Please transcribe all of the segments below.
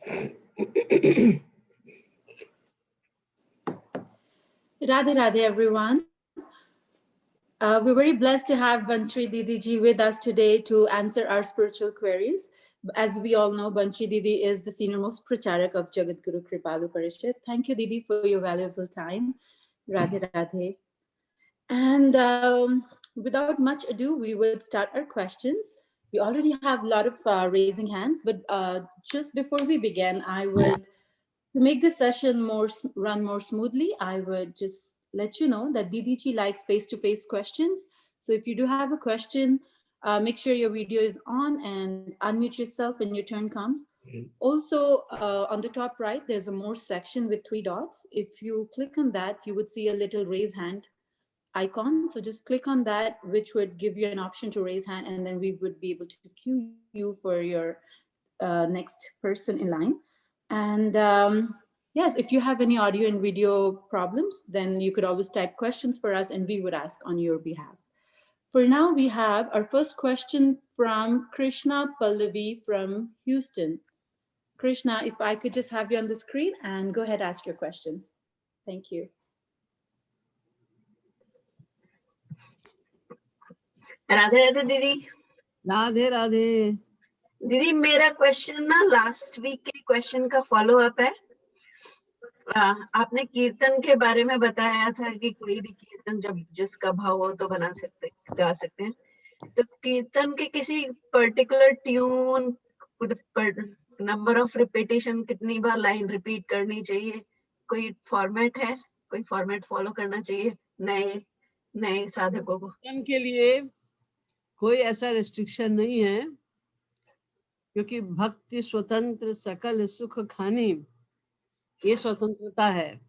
Radhe Radhe, everyone. We're very blessed to have Banchi Didi ji with us today to answer our spiritual queries. As we all know, Banchi Didi is the senior most pracharak of Jagat Guru Kripalu Parishad. Thank you, Didi, for your valuable time. Radhe Radhe. And without much ado, we would start our questions. We already have a lot of raising hands, but just before we begin, I would, to make this session run more smoothly, I would just let you know that Didi likes face-to-face questions. So if you do have a question, make sure your video is on and unmute yourself when your turn comes. Also, on the top right, there's a more section with 3 dots. If you click on that, you would see a little raise hand icon. So just click on that, which would give you an option to raise hand, and then we would be able to queue you for your next person in line. And yes, if you have any audio and video problems, then you could always type questions for us and we would ask on your behalf. For now, we have our first question from Krishna Pallavi from Houston. Krishna, if I could just have you on the screen and go ahead, ask your question. Thank you. Radhe Radhe दीदी। राधे राधे। दीदी मेरा question ना last week के question का follow up है। आपने कीर्तन के बारे में बताया था कि कोई भी कीर्तन जब जिसका भाव हो तो गा सकते हैं। तो कीर्तन के किसी particular tune, number of repetition, कितनी बार लाइन रिपीट करनी चाहिए, कोई फॉर्मेट है, कोई फॉर्मेट फॉलो करना चाहिए नए साधकों को? कीर्तन के लिए कोई ऐसा रिस्ट्रिक्शन नहीं है, क्योंकि भक्ति स्वतंत्र सकल सुख खानी, ये स्वतंत्रता है।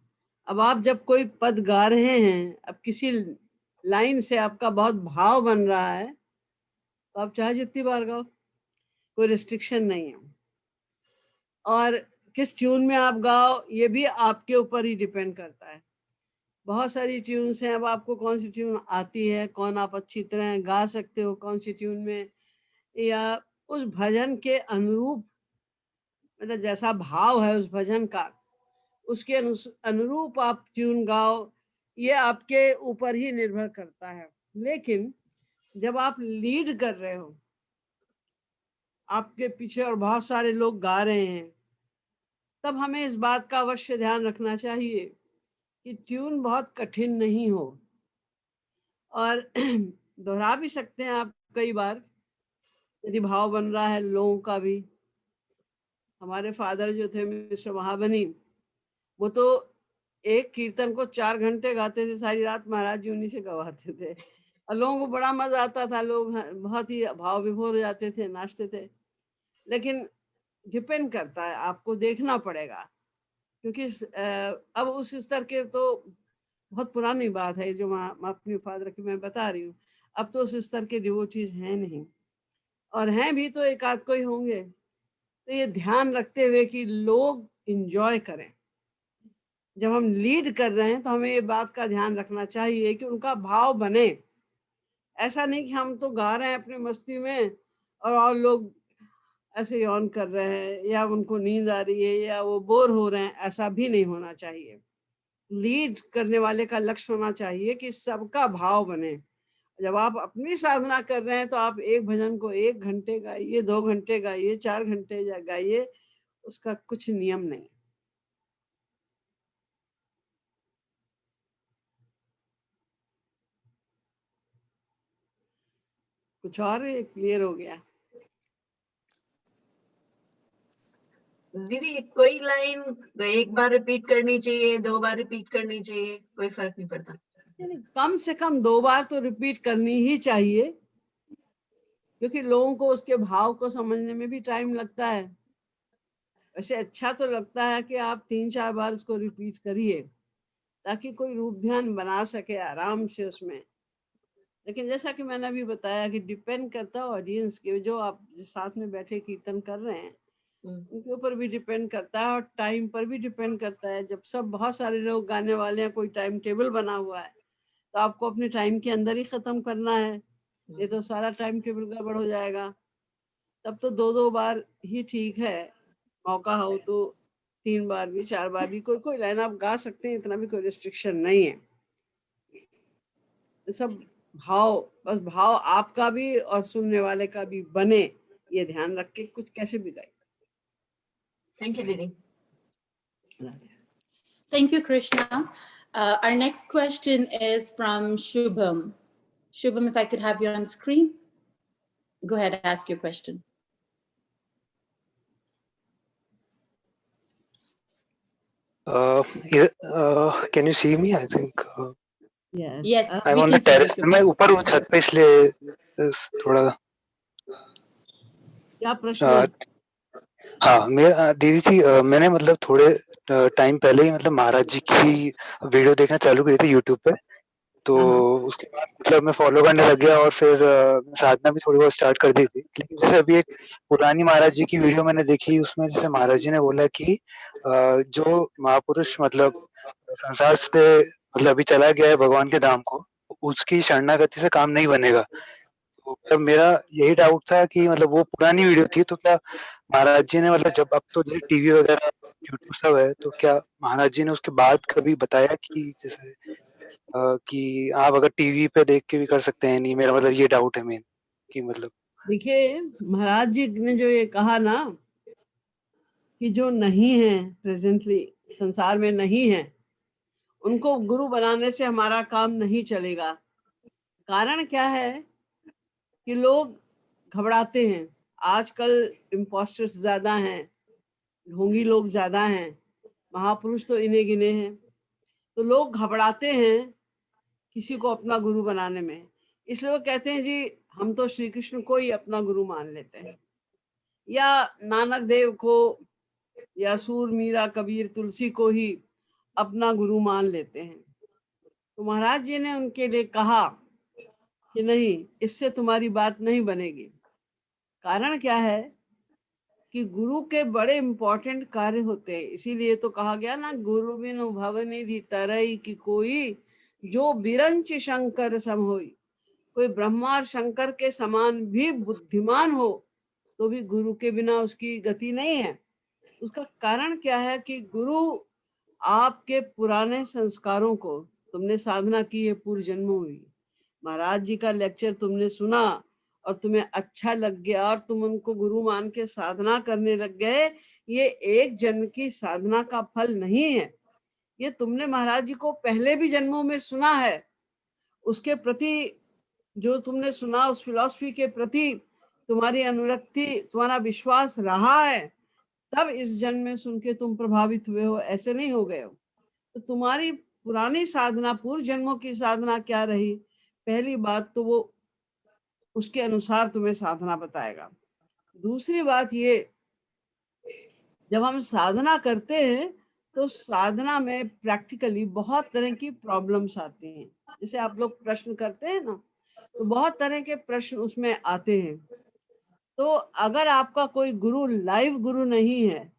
अब आप जब कोई पद गा रहे हैं, अब किसी लाइन से आपका बहुत भाव बन रहा है, तो आप चाहे जितनी बार गाओ, कोई रिस्ट्रिक्शन नहीं है। और किस ट्यून में आप गाओ, ये भी आपके ऊपर ही डिपेंड करता है। बहुत सारी ट्यून्स हैं, अब आपको कौन सी ट्यून आती है, कौन आप अच्छी तरह गा सकते हो कौन सी ट्यून में, या उस भजन के अनुरूप, मतलब जैसा भाव है उस भजन का, उसके अनुरूप आप ट्यून गाओ, ये आपके ऊपर ही निर्भर करता है। लेकिन जब आप लीड कर रहे हो, आपके पीछे और बहुत सारे लोग गा रहे हैं, तब हमें इस बात का अवश्य ध्यान रखना चाहिए कि ट्यून बहुत कठिन नहीं हो, और दोहरा भी सकते हैं आप कई बार यदि भाव बन रहा है लोगों का भी। हमारे फादर जो थे मिस्टर महाबनी, वो तो एक कीर्तन को 4 घंटे गाते थे, सारी रात महाराज जी उन्हीं से गवाते थे, और लोगों को बड़ा मजा आता था, लोग बहुत ही भाव विभोर हो जाते थे, नाचते थे। लेकिन डिपेंड करता है, आपको देखना पड़ेगा, क्योंकि अब उस स्तर के तो बहुत पुरानी बात है जो अपने फादर की मैं बता रही हूँ, अब तो उस स्तर के डिवोटीज हैं नहीं, और हैं भी तो एक आध कोई होंगे। तो ये ध्यान रखते हुए कि लोग इंजॉय करें, जब हम लीड कर रहे हैं तो हमें ये बात का ध्यान रखना चाहिए कि उनका भाव बने। ऐसा नहीं कि हम तो गा रहे हैं अपनी मस्ती में और लोग ऐसे यौन कर रहे हैं, या उनको नींद आ रही है, या वो बोर हो रहे हैं, ऐसा भी नहीं होना चाहिए। लीड करने वाले का लक्ष्य होना चाहिए कि सबका भाव बने। जब आप अपनी साधना कर रहे हैं तो आप एक भजन को 1 घंटे गाइए, 2 घंटे गाइए, 4 घंटे गाइए, उसका कुछ नियम नहीं। कुछ और क्लियर हो गया? दीदी कोई लाइन 1 बार रिपीट करनी चाहिए, 2 बार रिपीट करनी चाहिए, कोई फर्क नहीं पड़ता? कम से कम 2 बार तो रिपीट करनी ही चाहिए, क्योंकि लोगों को उसके भाव को समझने में भी टाइम लगता है। वैसे अच्छा तो लगता है कि आप 3-4 बार उसको रिपीट करिए, ताकि कोई रूप ध्यान बना सके आराम से उसमें। लेकिन जैसा कि मैंने अभी बताया कि डिपेंड करता है ऑडियंस के, जो आप जिस साथ में बैठे कीर्तन कर रहे हैं उनके ऊपर भी डिपेंड करता है, और टाइम पर भी डिपेंड करता है। जब सब बहुत सारे लोग गाने वाले हैं, कोई टाइम टेबल बना हुआ है, तो आपको अपने टाइम के अंदर ही खत्म करना है, ये तो सारा टाइम टेबल गड़बड़ हो जाएगा। तब तो 2-2 बार ही ठीक है, मौका हो तो 3 बार भी 4 बार भी कोई लाइन आप गा सकते हैं, इतना भी कोई रिस्ट्रिक्शन नहीं है। ये सब भाव, बस भाव आपका भी और सुनने वाले का भी बने, ये ध्यान रख के कुछ कैसे भी गाए। थैंक यू दीदी। Thank you, Krishna. Our next question is from Shubham. Shubham, if I could have you on screen. Go ahead, ask your question. Can you see me? I think Yes, I'm we on can the see you, terrace. Shubham. मैं ऊपर हूँ छत पे, इसलिए थोड़ा क्या प्रश्न है? हाँ मेरा दीदी जी, मैंने मतलब थोड़े टाइम पहले ही मतलब महाराज जी की वीडियो देखना चालू करी थी यूट्यूब पे, तो उसके बाद मतलब मैं फॉलो करने लग गया और फिर साधना भी थोड़ी बहुत स्टार्ट कर दी थी। लेकिन जैसे अभी एक पुरानी महाराज जी की वीडियो मैंने देखी, उसमें जैसे महाराज जी ने बोला कि जो महापुरुष मतलब संसार से मतलब अभी चला गया है भगवान के धाम को, उसकी शरणागति से काम नहीं बनेगा। तो मतलब मेरा यही डाउट था कि मतलब वो पुरानी वीडियो थी, तो क्या महाराज जी ने मतलब जब अब तो जैसे टीवी वगैरह यूट्यूब सब है, तो क्या महाराज जी ने उसके बाद कभी बताया कि जैसे कि आप अगर टीवी पे देख के भी कर सकते हैं? नहीं, मेरा मतलब ये डाउट है मेन कि मतलब देखिए, महाराज जी ने जो ये कहा ना कि जो नहीं है प्रेजेंटली संसार में नहीं है, उनको गुरु बनाने से हमारा काम नहीं चलेगा। कारण क्या है कि लोग घबराते हैं। आजकल इम्पोस्टर्स ज्यादा हैं, ढोंगी लोग ज्यादा हैं, महापुरुष तो इन्हें गिने हैं। तो लोग घबराते हैं किसी को अपना गुरु बनाने में, इसलिए वो कहते हैं जी हम तो श्री कृष्ण को ही अपना गुरु मान लेते हैं, या नानक देव को, या सूर, मीरा, कबीर, तुलसी को ही अपना गुरु मान लेते हैं। तो महाराज जी ने उनके लिए कहा कि नहीं, इससे तुम्हारी बात नहीं बनेगी। कारण क्या है कि गुरु के बड़े इंपॉर्टेंट कार्य होते हैं, इसीलिए तो कहा गया ना, गुरु बिनु भवनिधि तरई की कोई, जो बिरंच शंकर सम होई। कोई ब्रह्मा और शंकर के समान भी बुद्धिमान हो तो भी गुरु के बिना उसकी गति नहीं है। उसका कारण क्या है कि गुरु आपके पुराने संस्कारों को, तुमने साधना की है पूर्व जन्मों में, महाराज जी का लेक्चर तुमने सुना और तुम्हें अच्छा लग गया और तुम उनको गुरु मान के साधना करने लग गए, ये एक जन्म की साधना का फल नहीं है। ये तुमने महाराज जी को पहले भी जन्मों में सुना है, उसके प्रति जो तुमने सुना, उस फिलॉसफी के प्रति तुम्हारी अनुरक्ति, तुम्हारा विश्वास रहा है, तब इस जन्म में सुन के तुम प्रभावित हुए हो, ऐसे नहीं हो गए हो। तो तुम्हारी पुरानी साधना, पूर्व जन्मों की साधना क्या रही, पहली बात तो वो उसके अनुसार तुम्हें साधना बताएगा। दूसरी बात ये, जब हम साधना करते हैं तो साधना में प्रैक्टिकली बहुत तरह की प्रॉब्लम्स आती हैं। जैसे आप लोग प्रश्न करते हैं ना, तो बहुत तरह के प्रश्न उसमें आते हैं। तो अगर आपका कोई गुरु, लाइव गुरु नहीं है,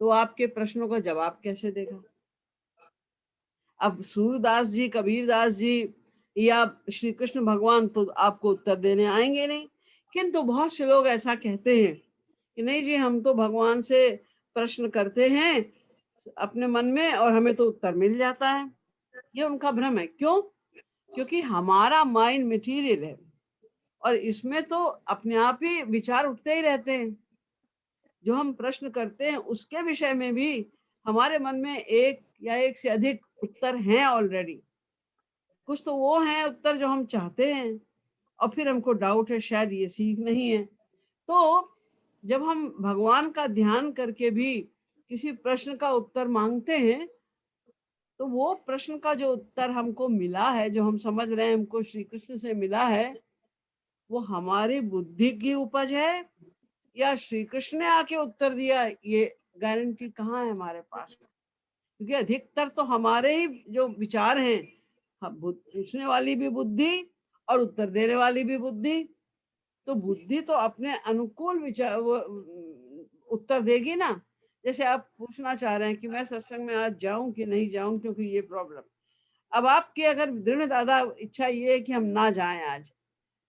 तो आपके प्रश्नों का जवाब कैसे देगा? अब सूरदास जी, कबीरदास जी या श्री कृष्ण भगवान तो आपको उत्तर देने आएंगे नहीं। किंतु बहुत से लोग ऐसा कहते हैं कि नहीं जी, हम तो भगवान से प्रश्न करते हैं अपने मन में और हमें तो उत्तर मिल जाता है। ये उनका भ्रम है। क्यों? क्योंकि हमारा माइंड मटेरियल है और इसमें तो अपने आप ही विचार उठते ही रहते हैं। जो हम प्रश्न करते हैं उसके विषय में भी हमारे मन में एक या एक से अधिक उत्तर हैं ऑलरेडी। कुछ तो वो हैं उत्तर जो हम चाहते हैं और फिर हमको डाउट है शायद ये सीख नहीं है। तो जब हम भगवान का ध्यान करके भी किसी प्रश्न का उत्तर मांगते हैं, तो वो प्रश्न का जो उत्तर हमको मिला है, जो हम समझ रहे हैं हमको श्री कृष्ण से मिला है, वो हमारी बुद्धि की उपज है या श्री कृष्ण ने आके उत्तर दिया, ये गारंटी कहाँ है हमारे पास में? क्योंकि अधिकतर तो हमारे ही जो विचार हैं, पूछने वाली भी बुद्धि और उत्तर देने वाली भी बुद्धि। तो बुद्धि तो अपने अनुकूल विचार उत्तर देगी ना। जैसे आप पूछना चाह रहे हैं कि मैं सत्संग में आज जाऊं कि नहीं जाऊं क्योंकि ये प्रॉब्लम। अब आपकी अगर दृढ़ दादा इच्छा ये है कि हम ना जाएं आज,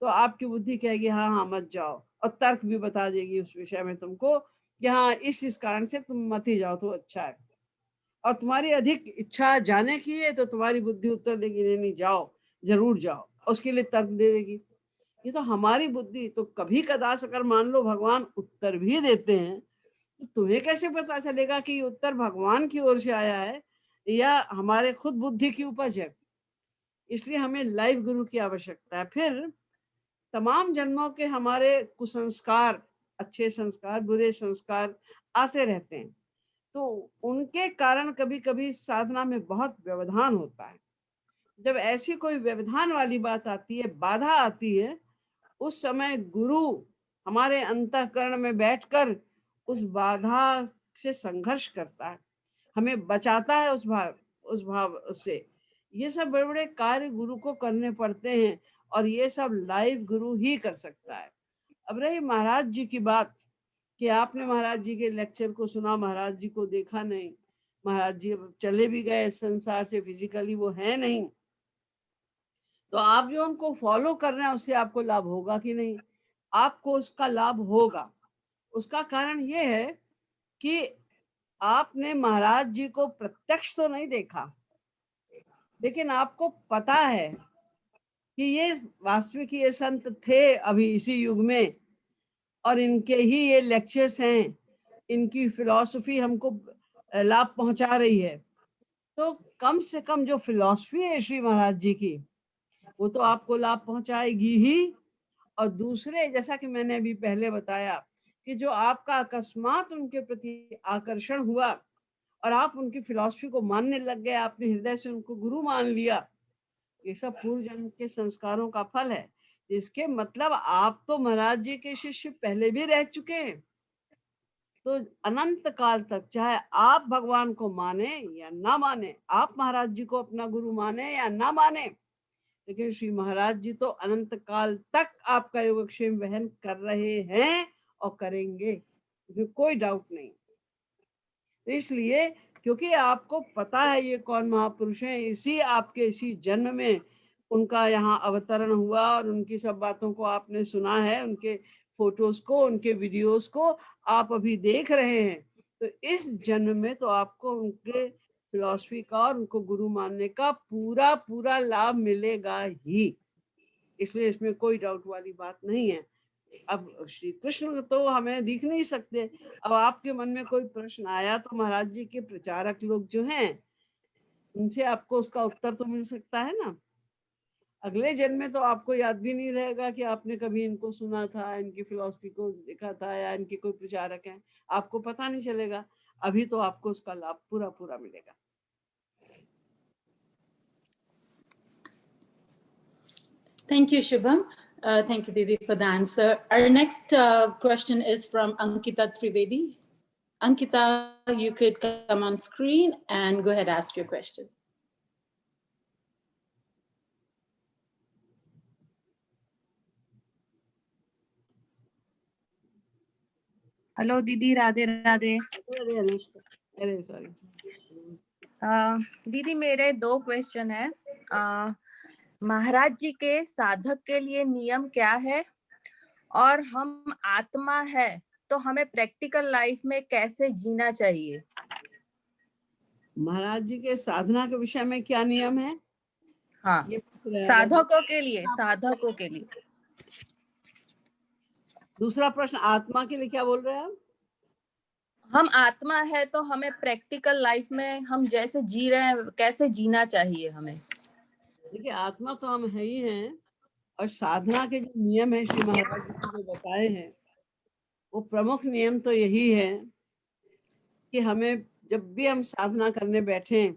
तो आपकी बुद्धि कहेगी हाँ हाँ मत जाओ, और तर्क भी बता देगी उस विषय में तुमको कि हाँ इस कारण से तुम मत ही जाओ तो अच्छा है, और तुम्हारी अधिक इच्छा जाने की है तो तुम्हारी बुद्धि उत्तर देगी नहीं नहीं जाओ, जरूर जाओ, उसके लिए तर्क दे देगी। ये तो हमारी बुद्धि, तो कभी कदाच अगर मान लो भगवान उत्तर भी देते हैं तो तुम्हें कैसे पता चलेगा कि ये उत्तर भगवान की ओर से आया है या हमारे खुद बुद्धि की उपज है। इसलिए हमें लाइव गुरु की आवश्यकता है। फिर तमाम जन्मों के हमारे कुसंस्कार, अच्छे संस्कार, बुरे संस्कार आते रहते हैं, तो उनके कारण कभी कभी साधना में बहुत व्यवधान होता है। जब ऐसी कोई व्यवधान वाली बात आती है, बाधा आती है, उस समय गुरु हमारे अंतःकरण में बैठकर उस बाधा से संघर्ष करता है, हमें बचाता है उस भाव से। ये सब बड़े बड़े कार्य गुरु को करने पड़ते हैं, और ये सब लाइव गुरु ही कर सकता है। अब रही महाराज जी की बात कि आपने महाराज जी के लेक्चर को सुना, महाराज जी को देखा नहीं, महाराज जी अब चले भी गए इस संसार से, फिजिकली वो है नहीं, तो आप जो उनको फॉलो कर रहे हैं उससे आपको लाभ होगा कि नहीं? आपको उसका लाभ होगा। उसका कारण ये है कि आपने महाराज जी को प्रत्यक्ष तो नहीं देखा, लेकिन आपको पता है कि ये वास्तविक ये संत थे अभी इसी युग में, और इनके ही ये लेक्चर्स हैं, इनकी फिलॉसफी हमको लाभ पहुंचा रही है। तो कम से कम जो फिलॉसफी है श्री महाराज जी की, वो तो आपको लाभ पहुंचाएगी ही। और दूसरे, जैसा कि मैंने अभी पहले बताया कि जो आपका अकस्मात उनके प्रति आकर्षण हुआ और आप उनकी फिलॉसफी को मानने लग गए, आपने हृदय से उनको गुरु मान लिया, ये सब पूर्व जन्म के संस्कारों का फल है। इसके मतलब आप तो महाराज जी के शिष्य पहले भी रह चुके हैं। तो अनंत काल तक चाहे आप भगवान को माने या ना माने, आप महाराज जी को अपना गुरु माने या ना माने, लेकिन श्री महाराज जी तो अनंत काल तक आपका योगक्षेम वहन कर रहे हैं और करेंगे, इसमें कोई डाउट नहीं। तो इसलिए क्योंकि आपको पता है ये कौन महापुरुष हैं, इसी जन्म में उनका यहाँ अवतरण हुआ और उनकी सब बातों को आपने सुना है, उनके फोटोज को, उनके वीडियोस को आप अभी देख रहे हैं, तो इस जन्म में तो आपको उनके फिलॉसफी का और उनको गुरु मानने का पूरा पूरा लाभ मिलेगा ही। इसलिए इसमें कोई डाउट वाली बात नहीं है। अब श्री कृष्ण तो हमें दिख नहीं सकते। अब आपके मन में कोई प्रश्न आया तो महाराज जी के प्रचारक लोग जो हैं उनसे आपको उसका उत्तर तो मिल सकता है ना। अगले जन्म में तो आपको याद भी नहीं रहेगा कि आपने कभी इनको सुना था, इनकी फिलॉसफी को देखा था, या इनके कोई प्रचारक हैं, आपको पता नहीं चलेगा। अभी तो आपको उसका लाभ पूरा पूरा मिलेगा। Thank you, Shubham. Thank you, Didi, for the answer. Our next question is from Ankita Trivedi. Ankita, you could come on screen and go ahead, ask your question. Hello दीदी, राधे राधे। अरे सॉरी दीदी, मेरे 2 क्वेश्चन है। महाराज जी के साधक के लिए नियम क्या है, और हम आत्मा है तो हमें प्रैक्टिकल लाइफ में कैसे जीना चाहिए? महाराज जी के साधना के विषय में क्या नियम है? हाँ, ये साधकों के लिए, साधकों के लिए। दूसरा प्रश्न आत्मा के लिए क्या बोल रहे हैं आप? हम आत्मा है तो हमें प्रैक्टिकल लाइफ में हम जैसे जी रहे हैं कैसे जीना चाहिए हमें? देखिए, आत्मा तो हम है ही हैं, और साधना के जो नियम है श्री महाराज जी ने जो बताए हैं, वो प्रमुख नियम तो यही है कि हमें जब भी हम साधना करने बैठे,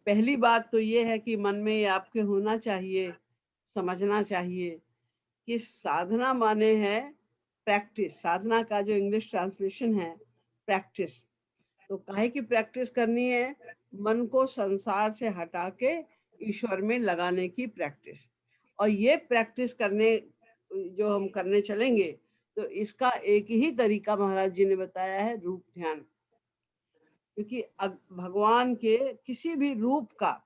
पहली बात तो ये है कि मन में ये आपके होना चाहिए, समझना चाहिए कि साधना माने है प्रैक्टिस। साधना का जो इंग्लिश ट्रांसलेशन है प्रैक्टिस, तो काहे की प्रैक्टिस करनी है? मन को संसार से हटा के ईश्वर में लगाने की प्रैक्टिस। और ये प्रैक्टिस करने जो हम करने चलेंगे, तो इसका एक ही तरीका महाराज जी ने बताया है, रूप ध्यान। क्योंकि भगवान के किसी भी रूप का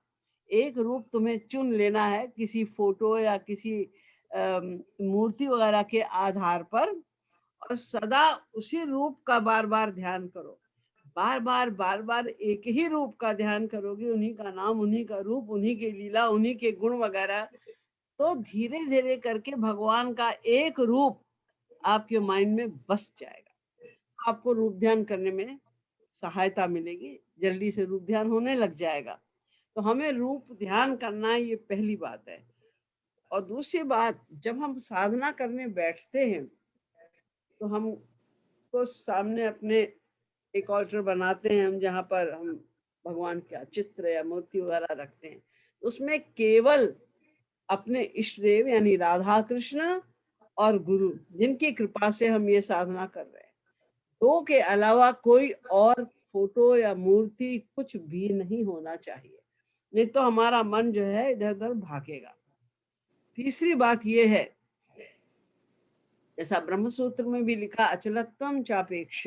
एक रूप तुम्हें चुन लेना है, किसी फोटो या किसी मूर्ति वगैरह के आधार पर, और सदा उसी रूप का बार बार ध्यान करो। बार बार एक ही रूप का ध्यान करोगे, उन्हीं का नाम, उन्हीं का रूप, उन्हीं की लीला, उन्हीं के गुण वगैरह, तो धीरे धीरे करके भगवान का एक रूप आपके माइंड में बस जाएगा। आपको रूप ध्यान करने में सहायता मिलेगी, जल्दी से रूप ध्यान होने लग जाएगा। तो हमें रूप ध्यान करना, ये पहली बात है। और दूसरी बात, जब हम साधना करने बैठते हैं तो हमको सामने अपने एक ऑल्टर बनाते हैं हम, जहाँ पर हम भगवान का चित्र या मूर्ति वगैरह रखते हैं। उसमें केवल अपने इष्ट देव यानी राधा कृष्ण और गुरु, जिनकी कृपा से हम ये साधना कर रहे हैं, दो के अलावा कोई और फोटो या मूर्ति कुछ भी नहीं होना चाहिए, नहीं तो हमारा मन जो है इधर उधर भागेगा। तीसरी बात ये है, जैसा ब्रह्म सूत्र में भी लिखा, अचलत्वम चापेक्ष,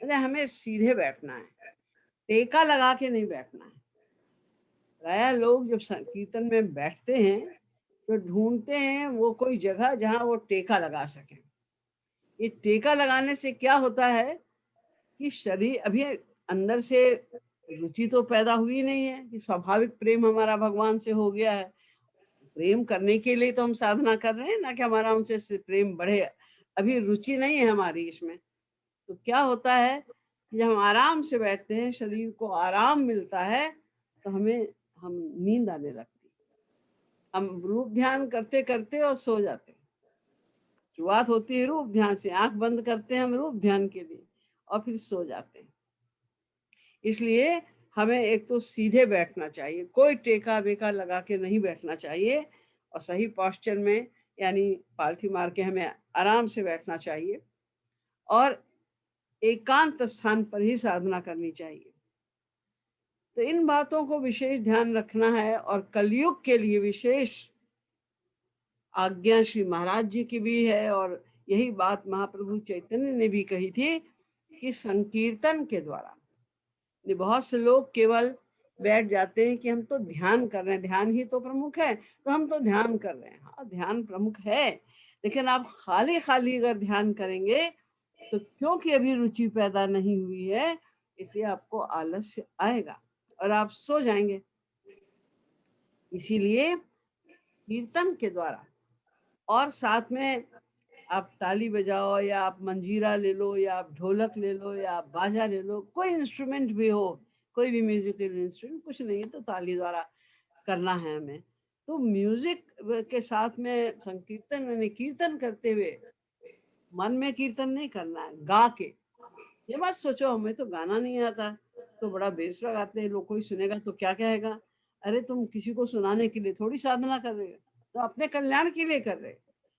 हमें सीधे बैठना है, टेका लगा के नहीं बैठना है। प्राय लोग जब कीर्तन में बैठते हैं तो ढूंढते हैं वो कोई जगह जहां वो टेका लगा सके। ये टेका लगाने से क्या होता है कि शरीर अभी अंदर से रुचि तो पैदा हुई नहीं है, कि स्वाभाविक प्रेम हमारा भगवान से हो गया है। प्रेम करने के लिए तो हम साधना कर रहे हैं ना, कि हमारा उनसे प्रेम बढ़े। अभी रुचि नहीं है हमारी इसमें। तो क्या होता है कि जब हम आराम से बैठते हैं, शरीर को आराम मिलता है, तो हम नींद आने लगती है। हम रूप ध्यान करते करते और सो जाते हैं। शुरुआत होती है रूप ध्यान से, आंख बंद करते हैं हम रूप ध्यान के लिए और फिर सो जाते हैं। इसलिए हमें एक तो सीधे बैठना चाहिए, कोई टेका बेका लगा के नहीं बैठना चाहिए, और सही पोस्चर में यानी पालथी मार के हमें आराम से बैठना चाहिए, और एकांत स्थान पर ही साधना करनी चाहिए। तो इन बातों को विशेष ध्यान रखना है। और कलयुग के लिए विशेष आज्ञा श्री महाराज जी की भी है, और यही बात महाप्रभु चैतन्य ने भी कही थी कि संकीर्तन के द्वारा, बहुत से लोग केवल बैठ जाते हैं कि हम तो ध्यान कर रहे हैं, ध्यान ही तो प्रमुख है, तो हम तो ध्यान कर रहे हैं। हाँ, ध्यान प्रमुख है, लेकिन आप खाली खाली अगर ध्यान करेंगे तो क्योंकि अभी रुचि पैदा नहीं हुई है, इसलिए आपको आलस्य आएगा और आप सो जाएंगे। इसीलिए कीर्तन के द्वारा, और साथ में आप ताली बजाओ, या आप मंजीरा ले लो, या आप ढोलक ले लो, या आप बाजा ले लो, कोई इंस्ट्रूमेंट भी हो, कोई भी म्यूजिकल इंस्ट्रूमेंट, कुछ नहीं तो ताली द्वारा करना है हमें। तो म्यूजिक के साथ में संकीर्तन, मैंने कीर्तन करते हुए मन में कीर्तन नहीं करना है, गा के। ये मत सोचो हमें तो गाना नहीं आता, तो बड़ा बेसुरा गाते हैं लोग, कोई सुनेगा तो क्या कहेगा। अरे तुम किसी को सुनाने के लिए थोड़ी साधना कर रहे हो, तो अपने कल्याण के लिए कर रहे हो।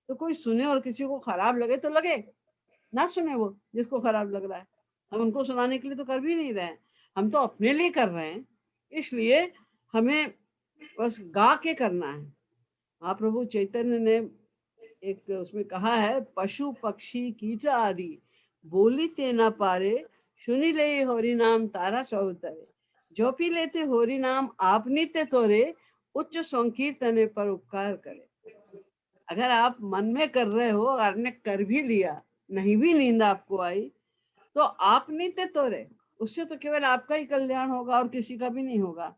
तो कोई सुने और किसी को खराब लगे तो लगे, ना सुने वो जिसको खराब लग रहा है। हम उनको सुनाने के लिए तो कर भी नहीं रहे हैं, हम तो अपने लिए कर रहे हैं। इसलिए हमें बस गा के करना है। महाप्रभु चैतन्य ने एक उसमें कहा है, पशु पक्षी कीट आदि बोलीते न पारे, सुनी ले होरी नाम तारा चौतरे, जो पी लेते होरी नाम आप नित्य तोरे, उच्च संकीर्तने पर उपकार करे। अगर आप मन में कर रहे हो, आपने कर भी लिया, नहीं भी नींद आपको आई, तो आप नित्य तोरे, उससे तो केवल आपका ही कल्याण होगा और किसी का भी नहीं होगा।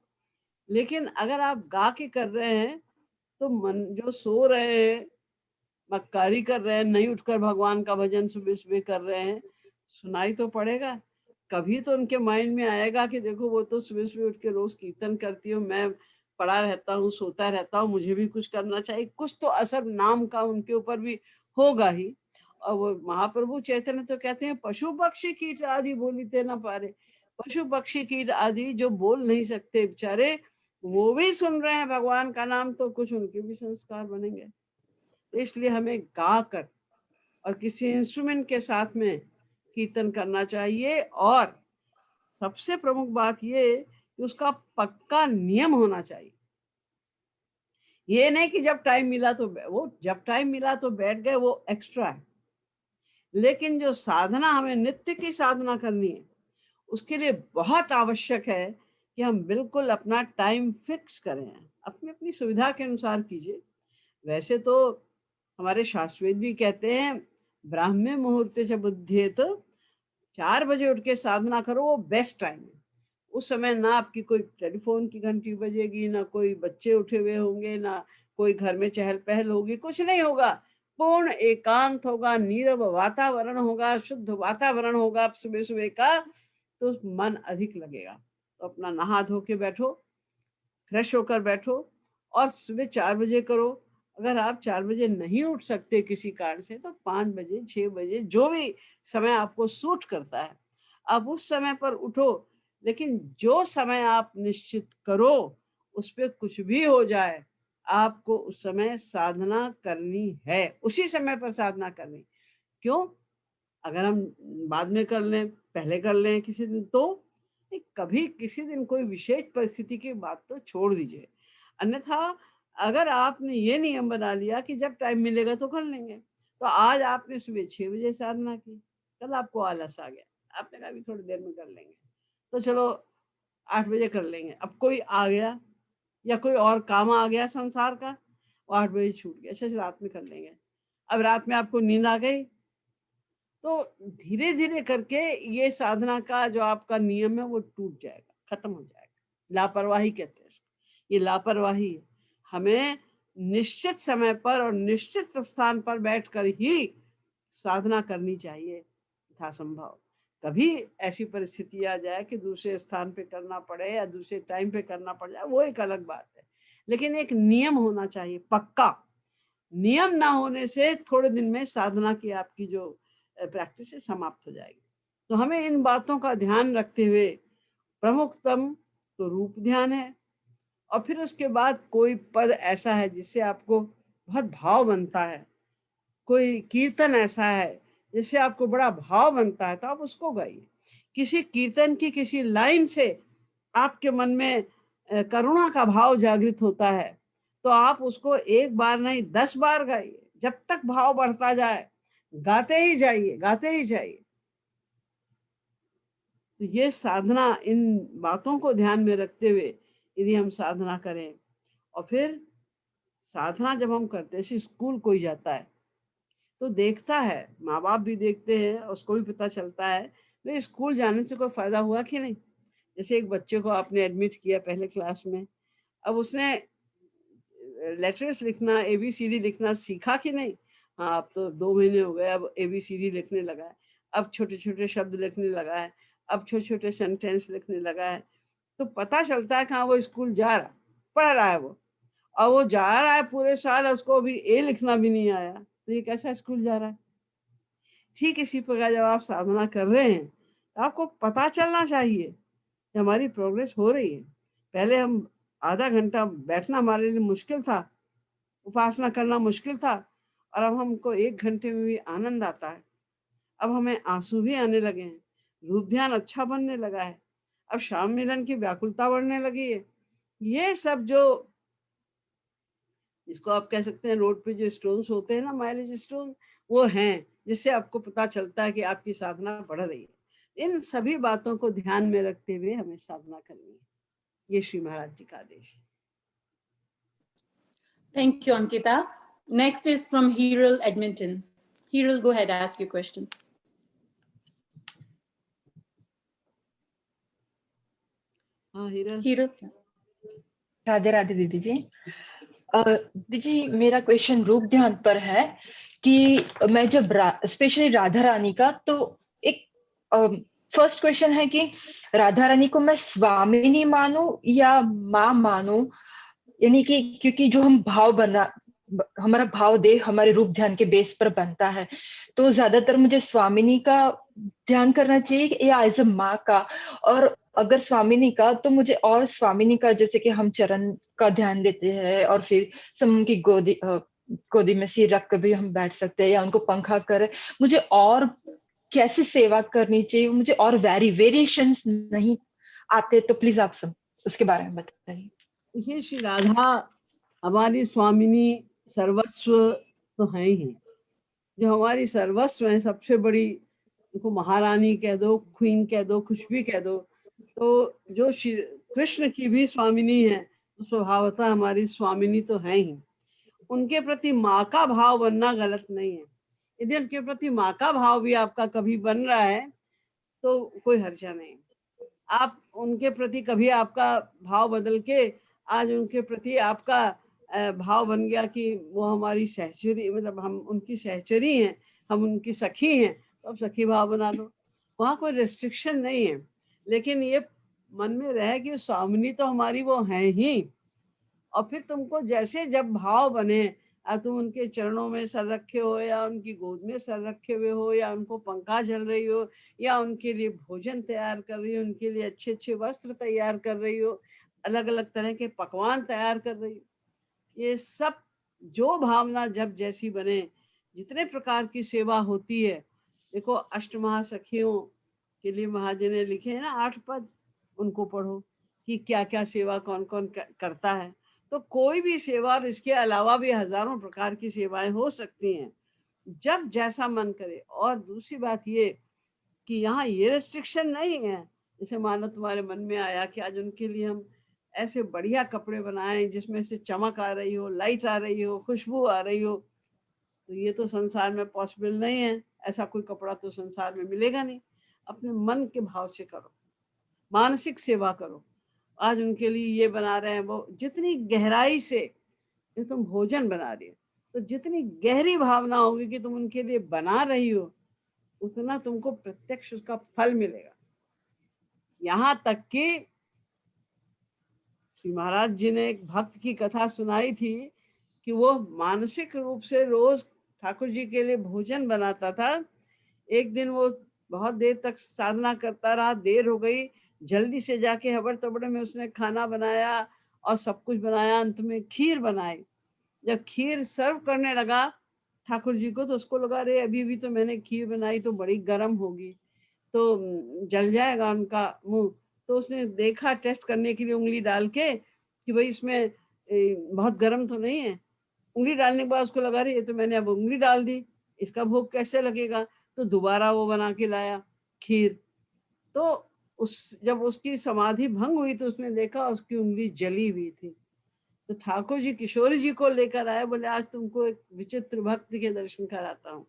लेकिन अगर आप गा के कर रहे हैं, तो मन जो सो रहे हैं, मक्कारी कर रहे हैं, नहीं उठकर भगवान का भजन सुबह सुबह कर रहे हैं, सुनाई तो पड़ेगा। कभी तो उनके माइंड में आएगा कि देखो वो तो सुबह सुबह उठ के रोज कीर्तन करती हो, मैं पड़ा रहता हूँ, सोता रहता हूँ, मुझे भी कुछ करना चाहिए। कुछ तो असर नाम का उनके ऊपर भी होगा ही। और वो महाप्रभु चैतन्य तो कहते हैं, पशु पक्षी कीट आदि बोलीते ना पारे। पशु पक्षी कीट आदि जो बोल नहीं सकते बेचारे, वो भी सुन रहे हैं भगवान का नाम, तो कुछ उनके भी संस्कार बनेंगे। तो इसलिए हमें गा कर और किसी इंस्ट्रूमेंट के साथ में कीर्तन करना चाहिए। और सबसे प्रमुख बात ये कि उसका पक्का नियम होना चाहिए। ये नहीं कि जब टाइम मिला तो वो जब टाइम मिला तो बैठ गए, वो एक्स्ट्रा है। लेकिन जो साधना हमें नित्य की साधना करनी है, उसके लिए बहुत आवश्यक है कि हम बिल्कुल अपना टाइम फिक्स करें। अपनी अपनी सुविधा के अनुसार कीजिए। वैसे तो हमारे शास्त्रवेद भी कहते हैं, ब्राह्मे मुहूर्ते च बुध्येत, 4 बजे उठ के साधना करो, वो बेस्ट टाइम है। उस समय ना आपकी कोई टेलीफोन की घंटी बजेगी, ना कोई बच्चे उठे हुए होंगे, ना कोई घर में चहल पहल होगी, कुछ नहीं होगा। पूर्ण एकांत होगा, नीरव वातावरण होगा, शुद्ध वातावरण होगा सुबह सुबह का, तो मन अधिक लगेगा। तो अपना नहा धो के बैठो, फ्रेश होकर बैठो और सुबह 4 बजे करो। अगर आप 4 बजे नहीं उठ सकते किसी कारण से, तो 5 बजे 6 बजे जो भी समय आपको सूट करता है आप उस समय पर उठो। लेकिन जो समय आप निश्चित करो उस पे कुछ भी हो जाए, आपको उस समय साधना करनी है, उसी समय पर साधना करनी। क्यों? अगर हम बाद में कर लें, पहले कर लें किसी दिन, तो कभी किसी दिन कोई विशेष परिस्थिति की बात तो छोड़ दीजिए। अन्यथा अगर आपने ये नियम बना लिया कि जब टाइम मिलेगा तो कर लेंगे, तो आज आपने सुबह 6 बजे साधना की, कल आपको आलस आ गया, आपने कहा अभी थोड़ी देर में कर लेंगे, तो चलो 8 बजे कर लेंगे। अब कोई आ गया या कोई और काम आ गया संसार का, वो 8 बजे छूट गया, अच्छा रात में कर लेंगे। अब रात में आपको नींद आ गई, तो धीरे धीरे करके ये साधना का जो आपका नियम है वो टूट जाएगा, खत्म हो जाएगा। लापरवाही कहते हैं इसको, ये लापरवाही है। हमें निश्चित समय पर और निश्चित स्थान पर बैठकर ही साधना करनी चाहिए यथासंभव। कभी ऐसी परिस्थिति आ जाए कि दूसरे स्थान पे करना पड़े या दूसरे टाइम पे करना पड़ जाए, वो एक अलग बात है, लेकिन एक नियम होना चाहिए पक्का। नियम ना होने से थोड़े दिन में साधना की आपकी जो प्रैक्टिस है समाप्त हो जाएगी। तो हमें इन बातों का ध्यान रखते हुए प्रमुखतम तो रूप ध्यान है, और फिर उसके बाद कोई पद ऐसा है जिससे आपको बहुत भाव बनता है, कोई कीर्तन ऐसा है जिससे आपको बड़ा भाव बनता है, तो आप उसको गाइए। किसी कीर्तन की किसी लाइन से आपके मन में करुणा का भाव जागृत होता है, तो आप उसको एक बार नहीं 10 बार गाइए, जब तक भाव बढ़ता जाए, गाते ही जाइए, गाते ही जाइए। तो ये साधना, इन बातों को ध्यान में रखते हुए यदि हम साधना करें, और फिर साधना जब हम करते हैं, स्कूल कोई जाता है तो देखता है, माँ बाप भी देखते हैं, उसको भी पता चलता है तो स्कूल जाने से कोई फायदा हुआ कि नहीं। जैसे एक बच्चे को आपने एडमिट किया पहले क्लास में, अब उसने लेटर्स लिखना, ABCD लिखना सीखा कि नहीं? हाँ, अब तो 2 महीने हो गए, अब ABCD लिखने लगा है, अब छोटे छोटे शब्द लिखने लगा है, अब छोटे छोटे सेंटेंस लिखने लगा है। तो पता चलता है कि हाँ वो स्कूल जा रहा, पढ़ रहा है वो, और वो जा रहा है पूरे साल, उसको अभी A लिखना भी नहीं आया, तो ये कैसा स्कूल जा रहा है? ठीक इसी प्रकार जब आप साधना कर रहे हैं तो आपको पता चलना चाहिए कि हमारी प्रोग्रेस हो रही है। पहले हम आधा घंटा बैठना हमारे लिए मुश्किल था, उपासना करना मुश्किल था, और अब हमको 1 घंटे में भी आनंद आता है। अब हमें आंसू भी आने लगे हैं, रूप ध्यान अच्छा बनने लगा है, अब श्याम मिलन की व्याकुलता बढ़ने लगी है। ये सब जो, इसको आप कह सकते हैं रोड पे जो स्टोन्स होते हैं ना, माइलेज स्टोन, वो हैं जिससे आपको पता चलता है कि आपकी साधना बढ़ रही है। इन सभी बातों को ध्यान में रखते हुए हमें साधना करनी है। ये श्री महाराज जी का आदेश है। Thank you, Ankita. Next is from Hiral Edmonton. Hiral, go ahead, ask your question. हाँ हिरल। Hiral. राधे राधे दीदी जी। दीदी जी, मेरा क्वेश्चन रूप ध्यान पर है कि मैं जब स्पेशली राधा रानी का, तो एक फर्स्ट क्वेश्चन है कि राधा रानी को मैं स्वामिनी मानूं या माँ मानूं, यानी कि क्योंकि जो हम भाव बना, हमारा भाव देह हमारे रूप ध्यान के बेस पर बनता है, तो ज्यादातर मुझे स्वामिनी का ध्यान करना चाहिए या एज अ माँ का, और अगर स्वामिनी का तो मुझे और स्वामिनी का, जैसे कि हम चरण का ध्यान देते हैं और फिर समूह की गोदी में सिर रख कर भी हम बैठ सकते हैं या उनको पंखा कर, मुझे और कैसे सेवा करनी चाहिए, मुझे और वेरिएशंस नहीं आते, तो प्लीज आप सब उसके बारे में बताइए। इसे श्री राधा हमारी स्वामिनी सर्वस्व तो है ही, जो हमारी सर्वस्व है, सबसे बड़ी, उनको महारानी कह दो, क्वीन कह दो, कुछ भी कह दो, तो जो श्री कृष्ण की भी स्वामिनी है, तो स्वभावतः हमारी स्वामिनी तो है ही। उनके प्रति माँ का भाव बनना गलत नहीं है, यदि उनके प्रति माँ का भाव भी आपका कभी बन रहा है तो कोई हर्जा नहीं। आप उनके प्रति कभी आपका भाव बदल के आज उनके प्रति आपका भाव बन गया कि वो हमारी सहचरी, मतलब हम उनकी सहचरी हैं, हम उनकी सखी हैं, तो अब सखी भाव बना लो। वहाँ कोई रेस्ट्रिक्शन नहीं है, लेकिन ये मन में रहे कि स्वामिनी तो हमारी वो हैं ही। और फिर तुमको जैसे जब भाव बने, तुम उनके चरणों में सर रखे हो या उनकी गोद में सर रखे हुए हो या उनको पंखा झल रही हो या उनके लिए भोजन तैयार कर रही हो, उनके लिए अच्छे अच्छे वस्त्र तैयार कर रही हो, अलग अलग तरह के पकवान तैयार कर रही हो, ये सब जो भावना जब जैसी बने, जितने प्रकार की सेवा होती है। देखो अष्टमहासखियों के लिए महाजन ने लिखे हैं ना 8 पद, उनको पढ़ो कि क्या क्या सेवा कौन कौन करता है। तो कोई भी सेवा और इसके अलावा भी हजारों प्रकार की सेवाएं हो सकती हैं, जब जैसा मन करे। और दूसरी बात ये कि यहाँ ये रेस्ट्रिक्शन नहीं है, जैसे मानो तुम्हारे मन में आया कि आज उनके लिए हम ऐसे बढ़िया कपड़े बनाएं जिसमें से चमक आ रही हो, लाइट आ रही हो, खुशबू आ रही हो, तो ये तो संसार में पॉसिबल नहीं है। ऐसा कोई कपड़ा तो संसार में मिलेगा नहीं। अपने मन के भाव से करो, मानसिक सेवा करो। आज उनके लिए ये बना रहे हैं, वो जितनी गहराई से ये तुम भोजन बना रही हो, तो जितनी गहरी भावना होगी कि तुम उनके लिए बना रही हो, उतना तुमको प्रत्यक्ष उसका फल मिलेगा। यहाँ तक कि श्री महाराज जी ने एक भक्त की कथा सुनाई थी कि वो मानसिक रूप से रोज ठाकुर जी के लिए भोजन बनाता था। एक दिन वो बहुत देर तक साधना करता रहा, देर हो गई, जल्दी से जाके हबड़ तबड़ में उसने खाना बनाया और सब कुछ बनाया, अंत में खीर बनाई। जब खीर सर्व करने लगा ठाकुर जी को, तो उसको लगा अरे अभी भी तो मैंने खीर बनाई तो बड़ी गर्म होगी, तो जल जाएगा उनका मुंह। तो उसने देखा टेस्ट करने के लिए उंगली डाल के कि भाई इसमें बहुत गर्म तो नहीं है। उंगली डालने के बाद उसको लगा रही ये तो मैंने अब उंगली डाल दी, इसका भोग कैसे लगेगा। तो दोबारा वो बना के लाया खीर। तो जब उसकी समाधि भंग हुई तो उसने देखा उसकी उंगली जली हुई थी। तो ठाकुर जी किशोरी जी को लेकर आए, बोले आज तुमको एक विचित्र भक्त के दर्शन कराता हूँ।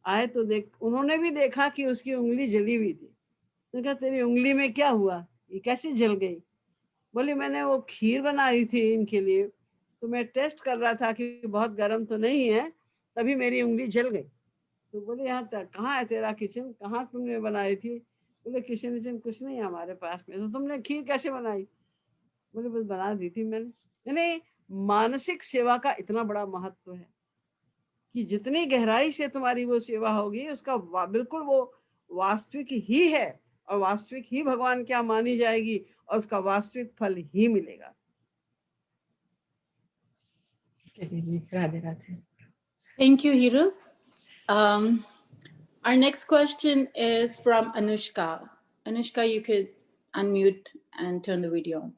आए तो उन्होंने भी देखा कि उसकी उंगली जली हुई थी। तो कहा तेरी उंगली में क्या हुआ, ये कैसे जल गई। बोले मैंने वो खीर बनाई थी इनके लिए, तो मैं टेस्ट कर रहा था कि बहुत गर्म तो नहीं है, तभी मेरी उंगली जल गई। तो बोले यहाँ कहाँ है तेरा किचन, कहाँ तुमने बनाई थी। बोले किचन कुछ नहीं है हमारे पास में। तो तुमने खीर कैसे बनाई। बोले बस बना दी थी मैंने। यानी मानसिक सेवा का इतना बड़ा महत्व है कि जितनी गहराई से तुम्हारी वो सेवा होगी, उसका बिल्कुल वो वास्तविक ही है और वास्तविक ही भगवान क्या मानी जाएगी और उसका वास्तविक फल ही मिलेगा। Radhe Radhe. Thank you, Hiru. Our next question is from Anushka. Anushka, you could unmute and turn the video on.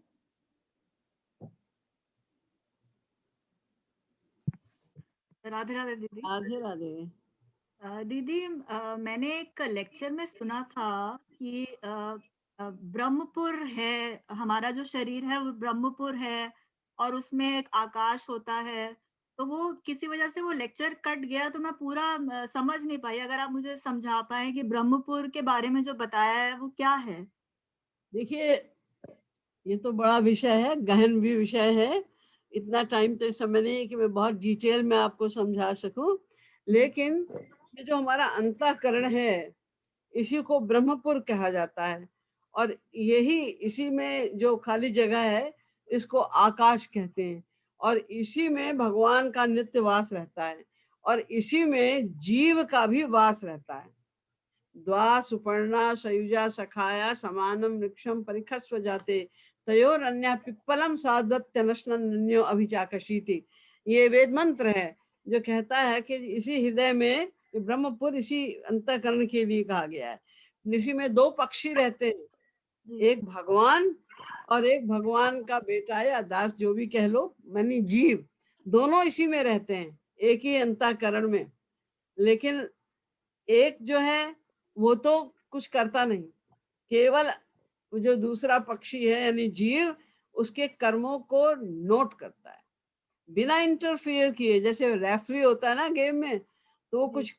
Radhe Radhe दीदी। राधे राधे। दीदी मैंने एक लेक्चर में सुना था कि ब्रह्मपुर है, हमारा जो शरीर है वो ब्रह्मपुर है और उसमें एक आकाश होता है। तो वो किसी वजह से वो लेक्चर कट गया, तो मैं पूरा समझ नहीं पाई। अगर आप मुझे समझा पाए कि ब्रह्मपुर के बारे में जो बताया है वो क्या है। देखिए ये तो बड़ा विषय है, गहन भी विषय है। इतना टाइम तो इस समय नहीं है कि मैं बहुत डिटेल में आपको समझा सकूं, लेकिन ये जो हमारा अंतःकरण है इसी को ब्रह्मपुर कहा जाता है और यही इसी में जो खाली जगह है इसको आकाश कहते हैं और इसी में भगवान का नित्य वास रहता है और इसी में जीव का भी वास रहता है। द्वा सुपर्णा सयुजा सखाया समानम वृक्षम परिखस्व जाते तयोर अन्य पिप्पलम साद्वत्य नश्नन्यो अभिचाकशीति। ये वेद मंत्र है जो कहता है कि इसी हृदय में ब्रह्मपुर इसी अंतःकरण के लिए कहा गया है। इसी में 2 पक्षी रहते हैं, एक भगवान और एक भगवान का बेटा या दास, जो भी कह लो, मानी जीव, दोनों इसी में रहते हैं एक ही अंतःकरण में। लेकिन एक जो है वो तो कुछ करता नहीं, केवल जो दूसरा पक्षी है यानी जीव उसके कर्मों को नोट करता है बिना इंटरफियर किए। जैसे रेफरी होता है ना गेम में, तो वो जी। कुछ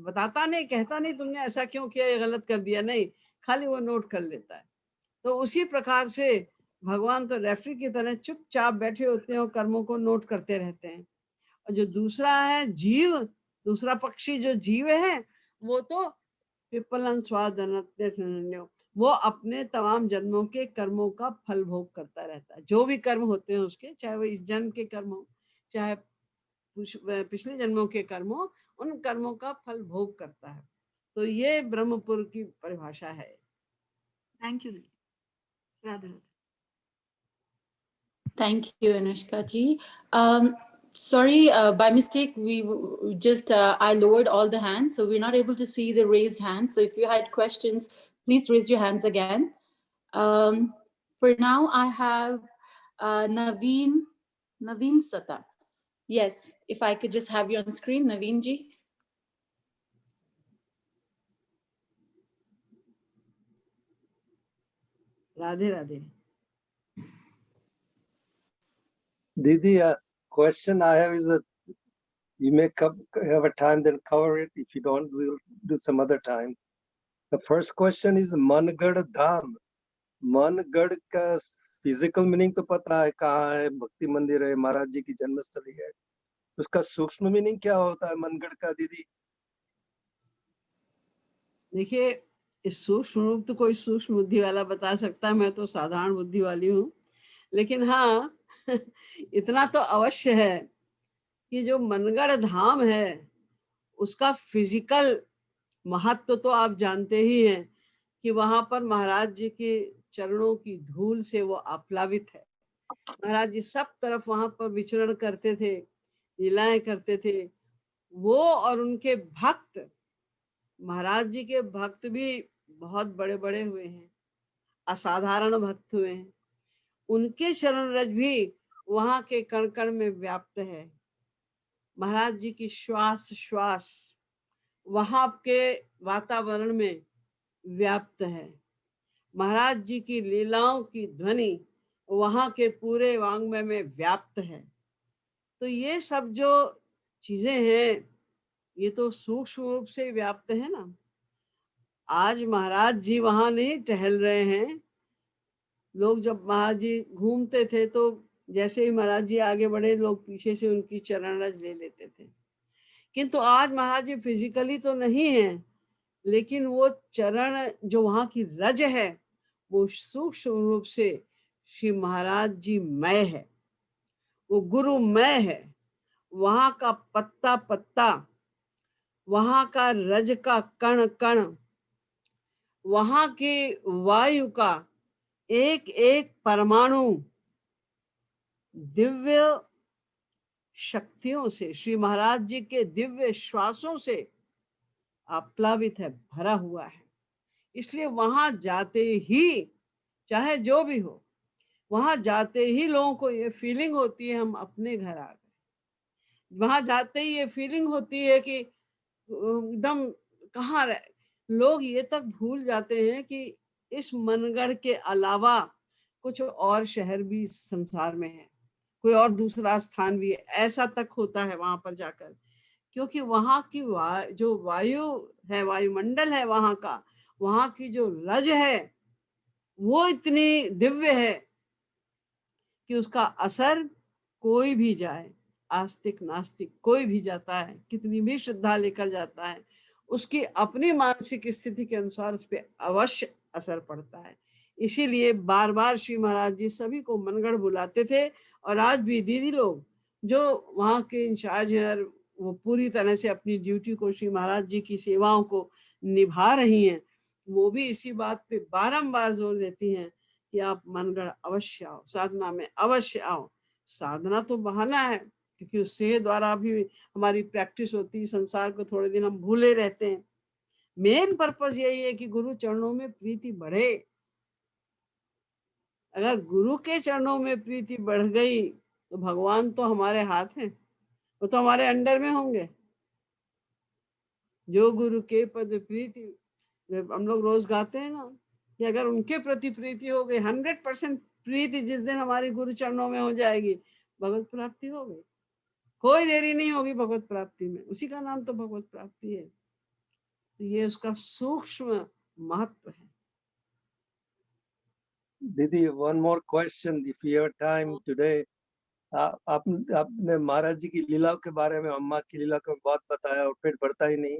बताता नहीं, कहता नहीं तुमने ऐसा क्यों किया, ये गलत कर दिया, नहीं, खाली वो नोट कर लेता है। तो उसी प्रकार से भगवान तो रेफरी की तरह चुपचाप बैठे होते हैं और कर्मों को नोट करते रहते हैं। और जो दूसरा है जीव, दूसरा पक्षी जो जीव है, वो तो पिपलन स्वादन्यो, वो अपने तमाम जन्मों के कर्मों का फल भोग करता रहता है। जो भी कर्म होते हैं उसके, चाहे वो इस जन्म के कर्म हो, चाहे पिछले जन्मों के कर्म हो, उन कर्मों का फल भोग करता है। तो ये ब्रह्मपुर की परिभाषा है। थैंक यू दीदी। Radhe Radhe. Thank you, Anushka ji. Sorry, by mistake, I lowered all the hands, so we're not able to see the raised hands. So if you had questions, please raise your hands again. For now, I have Naveen Sata. Yes, if I could just have you on screen, Naveen ji. Radhe Radhe. Didi, question I have is that you may have a time, then cover it. If you don't, we'll do some other time. The first question is Mangad Dham. Mangad का physical meaning तो पता है, कहाँ है, भक्ति मंदिर है, महाराज जी की जन्मस्थली है। उसका सूक्ष्म मीनिंग क्या होता है मनगढ़ का दीदी? देखिए, इस सूक्ष्म रूप तो कोई सूक्ष्म बुद्धि वाला बता सकता है, मैं तो साधारण बुद्धि वाली हूँ। लेकिन हाँ इतना तो अवश्य है कि जो मनगढ़ धाम है उसका फिजिकल महत्व तो आप जानते ही हैं कि वहां पर महाराज जी के चरणों की धूल से वो आप्लावित है। महाराज जी सब तरफ वहां पर विचरण करते थे, लीलाएं करते थे। वो और उनके भक्त, महाराज जी के भक्त भी बहुत बड़े बड़े हुए हैं, असाधारण भक्त हुए हैं। उनके चरण रज भी वहां के कण कण में व्याप्त है। महाराज जी की श्वास श्वास वहां के वातावरण में व्याप्त है। महाराज जी की लीलाओं की ध्वनि वहां के पूरे वांग्मय में व्याप्त है। तो ये सब जो चीजें हैं ये तो सूक्ष्म रूप से व्याप्त है ना। आज महाराज जी वहां नहीं टहल रहे हैं। लोग जब महाराज जी घूमते थे तो जैसे ही महाराज जी आगे बढ़े, लोग पीछे से उनकी चरण रज ले लेते थे। किंतु आज महाराज जी फिजिकली तो नहीं है, लेकिन वो चरण जो वहां की रज है वो सूक्ष्म रूप से श्री महाराज जी मय है, वो गुरुमय है। वहां का पत्ता पत्ता, वहां का रज का कण कण, वहां की वायु का एक एक परमाणु दिव्य शक्तियों से, श्री महाराज जी के दिव्य श्वासों से आप्लावित है, भरा हुआ है। इसलिए वहां जाते ही, चाहे जो भी हो, वहां जाते ही लोगों को ये फीलिंग होती है हम अपने घर आ गए। वहां जाते ही ये फीलिंग होती है कि एकदम कहाँ लोग ये तक भूल जाते हैं कि इस मनगढ़ के अलावा कुछ और शहर भी संसार में है, कोई और दूसरा स्थान भी है, ऐसा तक होता है वहां पर जाकर। क्योंकि वहां की जो वायु है, वायुमंडल है वहां का, वहां की जो रज है वो इतनी दिव्य है कि उसका असर कोई भी जाए, आस्तिक नास्तिक कोई भी जाता है, कितनी भी श्रद्धा लेकर जाता है, उसकी अपनी मानसिक स्थिति के अनुसार उस पर अवश्य असर पड़ता है। इसीलिए बार बार श्री महाराज जी सभी को मनगढ़ बुलाते थे। और आज भी दीदी लोग जो वहाँ के इंचार्ज हैं, वो पूरी तरह से अपनी ड्यूटी को, श्री महाराज जी की सेवाओं को निभा रही हैं, वो भी इसी बात पे बारंबार जोर देती हैं कि आप मनगढ़ अवश्य आओ, साधना में अवश्य आओ। साधना तो बहाना है, क्योंकि उससे द्वारा भी हमारी प्रैक्टिस होती है, संसार को थोड़े दिन हम भूले रहते हैं। मेन पर्पस यही है कि गुरु चरणों में प्रीति बढ़े। अगर गुरु के चरणों में प्रीति बढ़ गई तो भगवान तो हमारे हाथ हैं, वो तो हमारे अंडर में होंगे। जो गुरु के पद प्रीति, हम लोग रोज गाते हैं ना कि अगर उनके प्रति प्रीति हो गई, 100% प्रीति जिस दिन हमारी गुरु चरणों में हो जाएगी, भगवत प्राप्ति हो गई। कोई देरी नहीं होगी भगवत प्राप्ति में, उसी का नाम तो भगवत प्राप्ति है। तो ये उसका सूक्ष्म महत्व है। दीदी, one more question if you have time today. आपने महाराज जी की लीलाओं के बारे में, अम्मा की लीला को बहुत बताया और पेट भरता ही नहीं,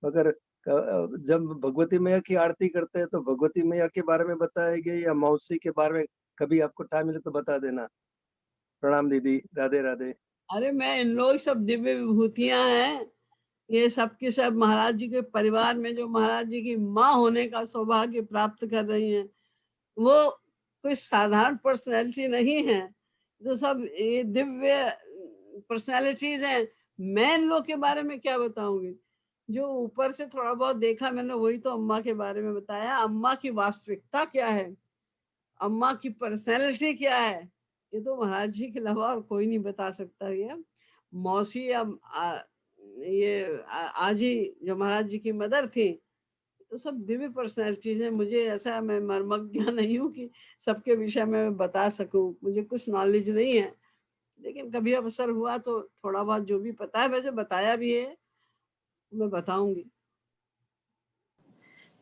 मगर जब भगवती मैया की आरती करते हैं तो भगवती मैया के बारे में बताएंगे या मौसी के बारे में, कभी आपको टाइम मिले तो बता देना। प्रणाम दीदी, राधे राधे। अरे मैं इन लोग सब दिव्य विभूतियां हैं, ये सब के सब महाराज जी के परिवार में जो महाराज जी की माँ होने का सौभाग्य प्राप्त कर रही हैं, वो कोई साधारण पर्सनैलिटी नहीं है, तो सब ये दिव्य पर्सनैलिटीज हैं। मैं इन लोग के बारे में क्या बताऊंगी, जो ऊपर से थोड़ा बहुत देखा मैंने वही तो अम्मा के बारे में बताया। अम्मा की वास्तविकता क्या है, अम्मा की पर्सनैलिटी क्या है, ये तो महाराज जी के अलावा और कोई नहीं बता सकता। ये मौसी आजी जो महाराज जी की मदर थी, तो सब दिव्य पर्सनैलिटीज हैं। मुझे ऐसा, मैं मर्मज्ञ नहीं हूँ कि सबके विषय में मैं बता सकूं, मुझे कुछ नॉलेज नहीं है, लेकिन कभी अवसर हुआ तो थोड़ा बहुत जो भी पता है, वैसे बताया भी है, मैं बताऊंगी।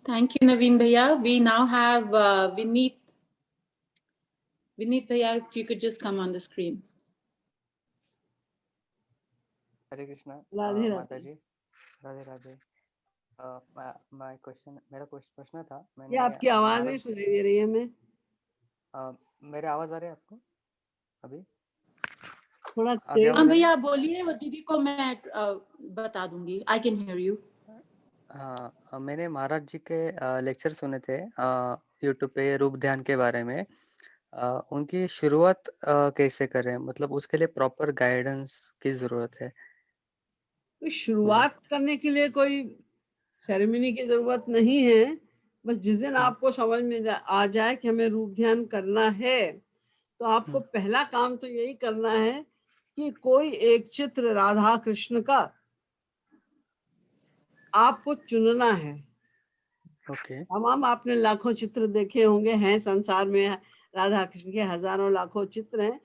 Thank you, Naveen Bhaiya. We now have Vineet. Vineet Bhaiya, if you could just come on the screen. हरे कृष्णा राधे माता राधे। जी, राधे राधे। मेरा प्रश्न था, ये मैंने आपकी आवाज नहीं महाराज सुनाई दे रही है हमें। मेरे आवाज आ रही है आपको अभी? थोड़ा अभी तेज। आवाज हाँ आ रही भैया है? आप बोलिए, वो दीदी को मैं बता दूंगी। I can hear you. हाँ, मैंने महाराज जी के लेक्चर सुने थे यूट्यूब पे रूप ध्यान के बारे में। उनकी शुरुआत कैसे करें, मतलब उसके लिए प्रॉपर गाइडेंस की जरूरत है। तो शुरुआत करने के लिए कोई सेरेमनी की जरूरत नहीं है, बस जिस दिन आपको समझ में आ जाए कि हमें रूप ध्यान करना है, तो आपको पहला काम तो यही करना है कि कोई एक चित्र राधा कृष्ण का आपको चुनना है। ओके। तमाम आपने लाखों चित्र देखे होंगे, हैं संसार में राधा कृष्ण के हजारों लाखों चित्र हैं।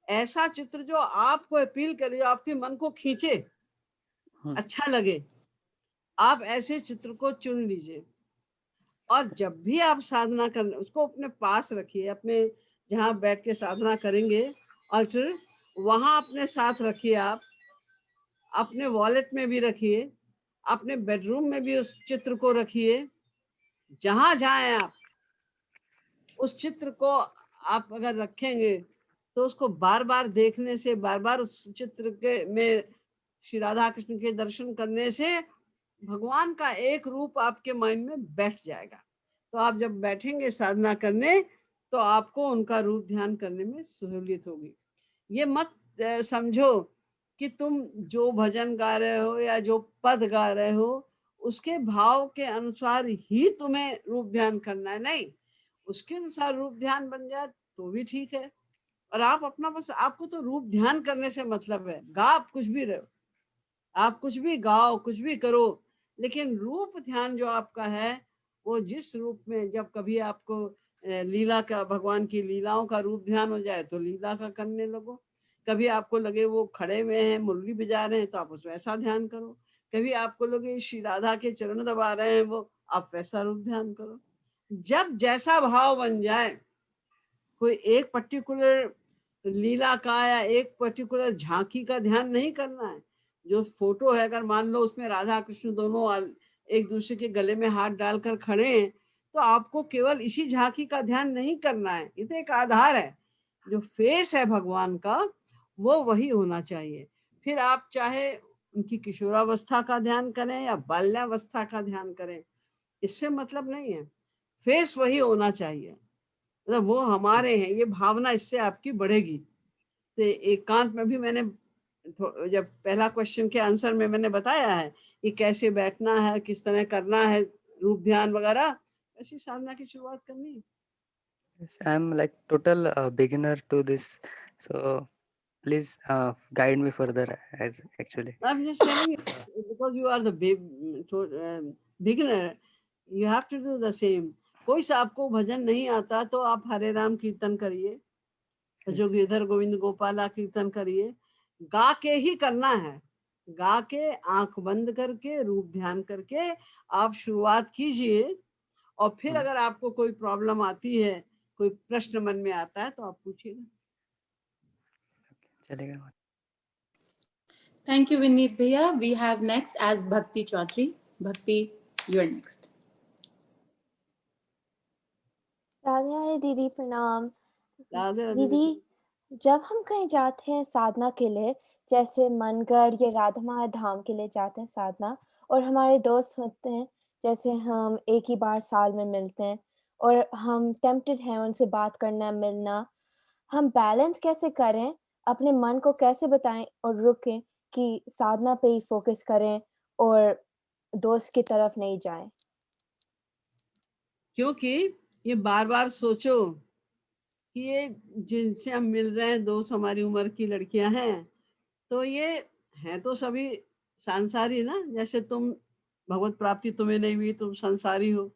ऐसा चित्र जो आपको अपील करे, जो आपके मन को खींचे, अच्छा लगे, आप ऐसे चित्र को चुन लीजिए। और जब भी आप साधना करने, उसको अपने पास रखिए, अपने जहाँ बैठ के साधना करेंगे अल्टर, वहां अपने साथ रखिए। आप अपने वॉलेट में भी रखिए, अपने बेडरूम में भी उस चित्र को रखिए। जहां जाएं आप, उस चित्र को आप अगर रखेंगे तो उसको बार बार देखने से, बार बार उस चित्र के में श्री राधा कृष्ण के दर्शन करने से भगवान का एक रूप आपके माइंड में बैठ जाएगा। तो आप जब बैठेंगे साधना करने, तो आपको उनका रूप ध्यान करने में सहूलियत होगी। ये मत समझो कि तुम जो भजन गा रहे हो या जो पद गा रहे हो, उसके भाव के अनुसार ही तुम्हें रूप ध्यान करना है। नहीं, उसके अनुसार रूप ध्यान बन जाए तो भी ठीक है। और आप अपना, बस आपको तो रूप ध्यान करने से मतलब है। गा आप कुछ भी रहे हो, आप कुछ भी गाओ, कुछ भी करो, लेकिन रूप ध्यान जो आपका है, वो जिस रूप में, जब कभी आपको लीला का, भगवान की लीलाओं का रूप ध्यान हो जाए तो लीला का करने लगो। कभी आपको लगे वो खड़े हुए हैं, मुरली बजा रहे हैं, तो आप उस वैसा ध्यान करो। कभी आपको लगे श्री राधा के चरण दबा रहे हैं वो, आप वैसा रूप ध्यान करो। जब जैसा भाव बन जाए, कोई एक पर्टिकुलर लीला का या एक पर्टिकुलर झांकी का ध्यान नहीं करना है। जो फोटो है, अगर मान लो उसमें राधा कृष्ण दोनों एक दूसरे के गले में हाथ डालकर खड़े हैं, तो आपको केवल इसी झांकी का ध्यान नहीं करना है। ये तो एक आधार है। जो फेस है भगवान का, वो वही होना चाहिए। फिर आप चाहे उनकी किशोरावस्था का ध्यान करें या बाल्यावस्था का ध्यान करें, इससे मतलब नहीं है, फेस वही होना चाहिए। मतलब वो हमारे हैं, ये भावना इससे आपकी बढ़ेगी। तो एकांत में भी मैंने जब पहला क्वेश्चन के आंसर में मैंने बताया है कि कैसे बैठना है, किस तरह करना है रूप ध्यान वगैरह, ऐसी साधना की शुरुआत करनी है। Yes, I'm like total beginner to this, so please guide me further as actually. I'm just telling you, because you are the beginner, you have to do the same. कोई सा आपको भजन नहीं आता तो आप हरे राम कीर्तन करिए, जो गिरधर गोविंद गोपाला कीर्तन करिए। गा के ही करना है, गा के आंख बंद करके रूप ध्यान करके आप शुरुआत कीजिए। और फिर अगर आपको कोई प्रॉब्लम आती है, कोई प्रश्न मन में आता है, तो आप पूछिएगा। चलेगा। Thank you, Vineet Bhaiya. We have next as Bhakti Chaudhary. Bhakti, you're next. Radhe Radhe दीदी, प्रणाम। राधे राधे दीदी, बेटा। जब हम कहीं जाते हैं साधना के लिए, जैसे मनगढ़ या राधा धाम के लिए जाते हैं साधना, और हमारे दोस्त होते हैं, जैसे हम एक ही बार साल में मिलते हैं और हम टेम्प्टेड हैं उनसे बात करना, मिलना, हम बैलेंस कैसे करें, अपने मन को कैसे बताएं और रुकें कि साधना पे ही फोकस करें और दोस्त की तरफ नहीं जाएं? क्योंकि ये बार बार सोचो कि ये जिनसे हम मिल रहे हैं, दोस्त हमारी उम्र की लड़कियां हैं, तो ये हैं तो सभी सांसारी ना। जैसे तुम भगवत प्राप्ति तुम्हें नहीं हुई, तुम संसारी हो,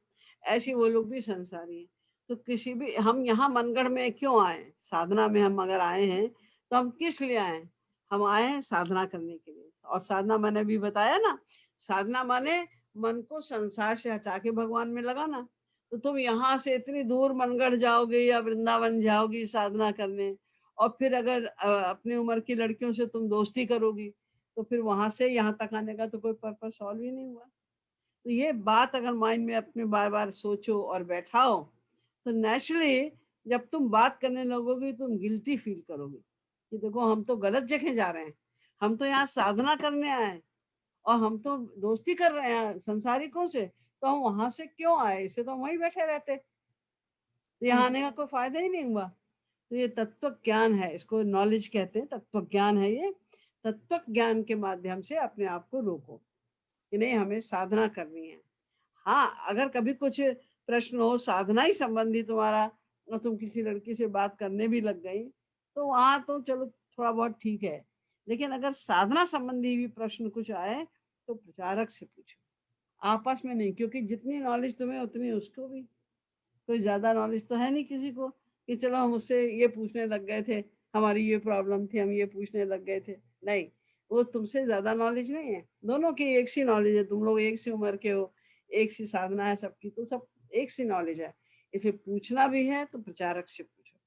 ऐसी वो लोग भी संसारी हैं। तो किसी भी, हम यहाँ मनगढ़ में क्यों आए, साधना में हम अगर आए हैं तो हम किस लिए आए? हम आए हैं साधना करने के लिए। और साधना मैंने भी बताया ना, साधना माने मन को संसार से हटा के भगवान में लगाना। तो तुम यहाँ से इतनी दूर मनगढ़ जाओगे या वृंदावन जाओगी साधना करने, और फिर अगर अपनी उम्र की लड़कियों से तुम दोस्ती करोगी, तो फिर वहां से यहाँ तक आने का तो कोई पर्पस सॉल्व ही नहीं हुआ। तो ये बात अगर माइंड में अपने बार बार सोचो और बैठाओ, तो नेचुरली जब तुम बात करने लगोगी तुम गिल्टी फील करोगी कि देखो हम तो गलत जगह जा रहे हैं, हम तो यहाँ साधना करने आए हैं और हम तो दोस्ती कर रहे हैं संसारिकों से, तो हम वहां से क्यों आए, इससे तो हम वहीं बैठे रहते, तो यहाँ आने का कोई फायदा ही नहीं हुआ। तो ये तत्व ज्ञान है, इसको नॉलेज कहते हैं, तत्व ज्ञान है ये। तत्व ज्ञान के माध्यम से अपने आप को रोको कि नहीं हमें साधना करनी है। हाँ, अगर कभी कुछ प्रश्न हो साधना ही संबंधी तुम्हारा, और तुम किसी लड़की से बात करने भी लग गई, तो वहां तो चलो थोड़ा बहुत ठीक है। लेकिन अगर साधना संबंधी भी प्रश्न कुछ आए तो प्रचारक से पूछो, आपस में नहीं, क्योंकि जितनी नॉलेज तुम्हें उतनी उसको भी। कोई ज्यादा नॉलेज तो है नहीं किसी को कि चलो हम उससे ये पूछने लग गए थे, हमारी ये प्रॉब्लम थी, हम ये पूछने लग गए थे। नहीं, वो तुमसे ज्यादा नॉलेज नहीं है, दोनों की एक सी नॉलेज है, तुम लोग एक सी उम्र के हो, एक सी साधना है सबकी, तो सब एक सी नॉलेज है। इसे पूछना भी है तो प्रचारक से पूछो।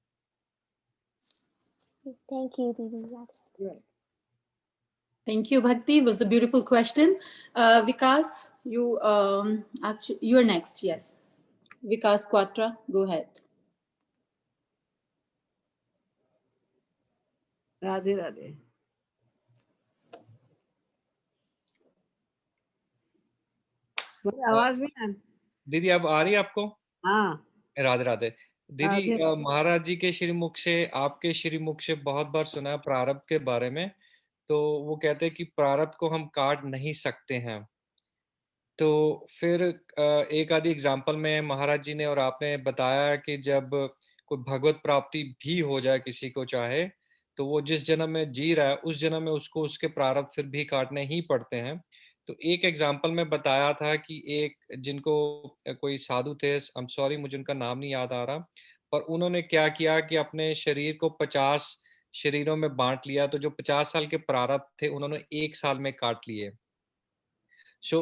थैंक यू दीदी। Thank you, Bhakti. It was a beautiful question. Vikas, you're next. Yes, Vikas Quatra, go ahead. Radhe Radhe. मेरी आवाज नहीं है दीदी, अब आ रही है आपको? हाँ, राधे राधे दीदी। राधे। महाराज जी के श्रीमुख से, आपके श्रीमुख से बहुत बार सुना है प्रारब्ध के बारे में। तो वो कहते हैं कि प्रारब्ध को हम काट नहीं सकते हैं। तो फिर एक आधी एग्जाम्पल में महाराज जी ने और आपने बताया कि जब कोई भगवत प्राप्ति भी हो जाए किसी को चाहे, तो वो जिस जन्म में जी रहा है उस जन्म में उसको उसके प्रारब्ध फिर भी काटने ही पड़ते हैं। तो एक एग्जाम्पल में बताया था कि एक जिनको कोई साधु थे, आई एम सॉरी मुझे उनका नाम नहीं याद आ रहा, पर उन्होंने क्या किया कि अपने शरीर को 50 शरीरों में बांट लिया। तो जो 50 साल के प्रारब्ध थे उन्होंने एक साल में काट लिए। सो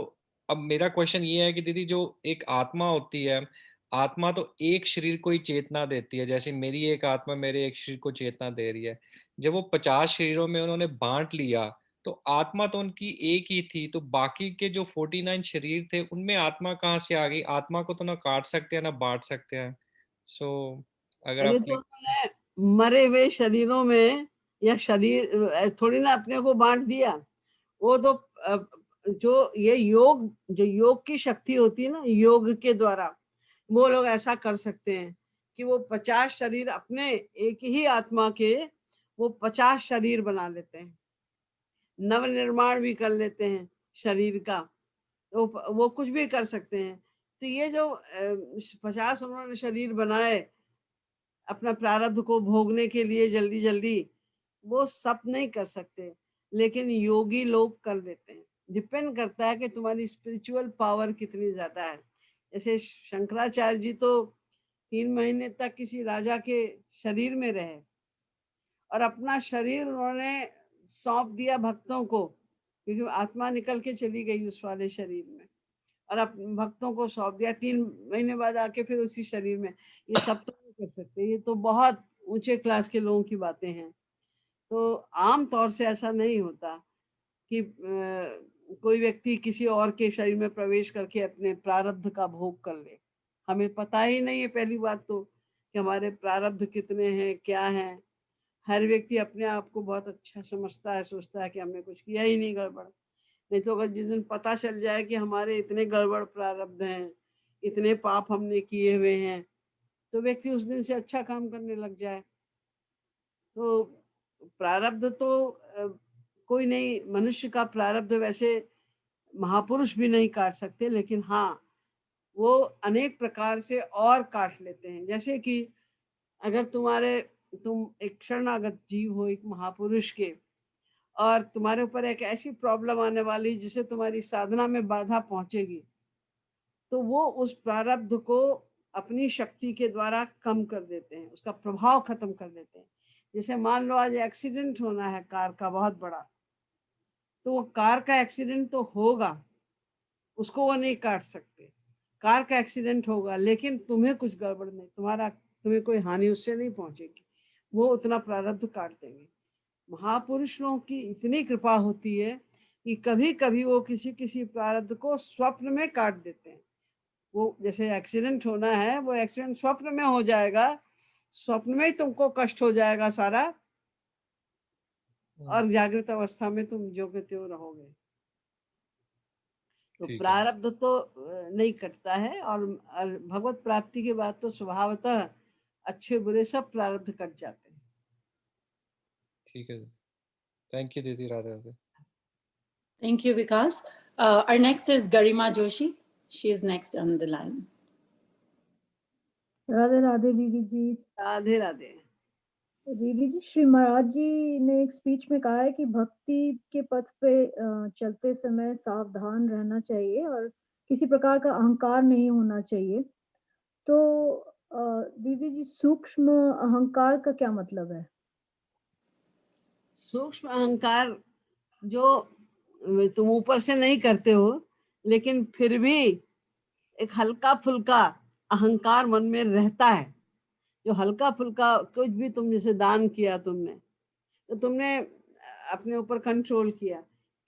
अब मेरा क्वेश्चन ये है कि दीदी, जो एक आत्मा होती है, आत्मा तो एक शरीर को ही चेतना देती है, जैसे मेरी एक आत्मा मेरे एक शरीर को चेतना दे रही है। जब वो 50 शरीरों में उन्होंने बांट लिया, तो आत्मा तो उनकी एक ही थी, तो बाकी के जो 49 शरीर थे उनमें आत्मा कहाँ से आ गई? आत्मा को तो ना काट सकते हैं ना बांट सकते हैं। सो अगर पहले आप तो उन्होंने मरे हुए शरीरों में या शरीर थोड़ी ना अपने को बांट दिया। वो तो जो ये योग, जो योग की शक्ति होती है ना, योग के द्वारा वो लोग ऐसा कर सकते हैं कि वो 50 शरीर अपने एक ही आत्मा के वो 50 शरीर बना लेते हैं, नव निर्माण भी कर लेते हैं शरीर का, तो वो कुछ भी कर सकते हैं। तो ये जो 50 उन्होंने शरीर बनाए अपना प्रारब्ध को भोगने के लिए जल्दी जल्दी, वो सब नहीं कर सकते, लेकिन योगी लोग कर लेते हैं। डिपेंड करता है कि तुम्हारी स्पिरिचुअल पावर कितनी ज्यादा है। जैसे शंकराचार्य जी तो 3 महीने तक किसी राजा के शरीर में रहे और अपना शरीर उन्होंने सौंप दिया भक्तों को, क्योंकि आत्मा निकल के चली गई उस वाले शरीर में, और अपने भक्तों को सौंप दिया। 3 महीने बाद आके फिर उसी शरीर में। ये सब तो नहीं कर सकते, ये तो बहुत ऊंचे क्लास के लोगों की बातें हैं। तो आम तौर से ऐसा नहीं होता कि कोई व्यक्ति किसी और के शरीर में प्रवेश करके अपने प्रारब्ध का भोग कर ले। हमें पता ही नहीं है पहली बात तो कि हमारे प्रारब्ध कितने हैं, क्या हैं। हर व्यक्ति अपने आप को बहुत अच्छा समझता है, सोचता है कि हमने कुछ किया ही नहीं गड़बड़। नहीं तो अगर जिस दिन पता चल जाए कि हमारे इतने गड़बड़ प्रारब्ध हैं, इतने पाप हमने किए हुए हैं, तो व्यक्ति उस दिन से अच्छा काम करने लग जाए। तो प्रारब्ध तो कोई नहीं, मनुष्य का प्रारब्ध वैसे महापुरुष भी नहीं काट सकते, लेकिन हाँ वो अनेक प्रकार से और काट लेते हैं। जैसे कि अगर तुम एक शरणागत जीव हो एक महापुरुष के, और तुम्हारे ऊपर एक ऐसी प्रॉब्लम आने वाली जिससे तुम्हारी साधना में बाधा पहुंचेगी, तो वो उस प्रारब्ध को अपनी शक्ति के द्वारा कम कर देते हैं, उसका प्रभाव खत्म कर देते हैं। जैसे मान लो आज एक्सीडेंट होना है कार का बहुत बड़ा, तो वो कार का एक्सीडेंट तो होगा, उसको वो नहीं काट सकते। कार का एक्सीडेंट होगा लेकिन तुम्हें कुछ गड़बड़ नहीं, तुम्हें कोई हानि उससे नहीं पहुंचेगी, वो उतना प्रारब्ध काट देंगे। महापुरुष लोगों की इतनी कृपा होती है कि कभी कभी वो किसी किसी प्रारब्ध को स्वप्न में काट देते हैं। वो जैसे एक्सीडेंट होना है, वो एक्सीडेंट स्वप्न में हो जाएगा, स्वप्न में ही तुमको कष्ट हो जाएगा सारा, और जागृत अवस्था में तुम जो के त्यों रहोगे। तो प्रारब्ध तो नहीं कटता है, और भगवत प्राप्ति के बाद तो स्वभावतः अच्छे बुरे सब प्रारब्ध कट जाते हैं। ठीक है, थैंक यू दीदी। Radhe Radhe. Thank you, Vikas. Our next is Garima Joshi. She is next on the line. Radhe Radhe दीदी जी। राधे राधे दीदी जी, श्री महाराज जी ने एक स्पीच में कहा है कि भक्ति के पथ पे चलते समय सावधान रहना चाहिए और किसी प्रकार का अहंकार नहीं होना चाहिए। तो दीदी जी, सूक्ष्म अहंकार का क्या मतलब है? सूक्ष्म अहंकार जो तुम ऊपर से नहीं करते हो, लेकिन फिर भी एक हल्का फुल्का अहंकार मन में रहता है। जो हल्का फुल्का कुछ भी तुम जैसे दान किया तुमने, तो तुमने अपने ऊपर कंट्रोल किया,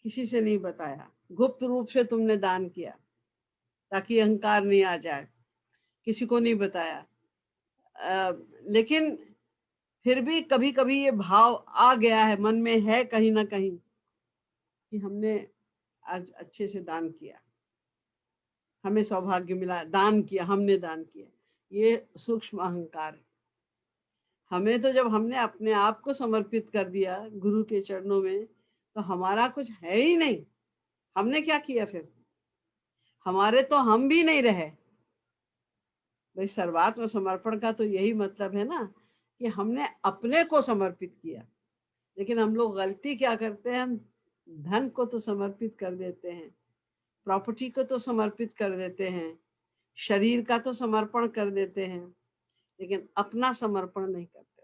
किसी से नहीं बताया, गुप्त रूप से तुमने दान किया ताकि अहंकार नहीं आ जाए, किसी को नहीं बताया। लेकिन फिर भी कभी कभी ये भाव आ गया है, मन में है कहीं ना कहीं कि हमने आज अच्छे से दान किया, हमें सौभाग्य मिला, दान किया, हमने दान किया। ये सूक्ष्म अहंकार है। हमें तो जब हमने अपने आप को समर्पित कर दिया गुरु के चरणों में, तो हमारा कुछ है ही नहीं, हमने क्या किया फिर? हमारे तो हम भी नहीं रहे। भाई सर्वात्म समर्पण का तो यही मतलब है ना कि हमने अपने को समर्पित किया। लेकिन हम लोग गलती क्या करते हैं, हम धन को तो समर्पित कर देते हैं, प्रॉपर्टी को तो समर्पित कर देते हैं, शरीर का तो समर्पण कर देते हैं, लेकिन अपना समर्पण नहीं करते।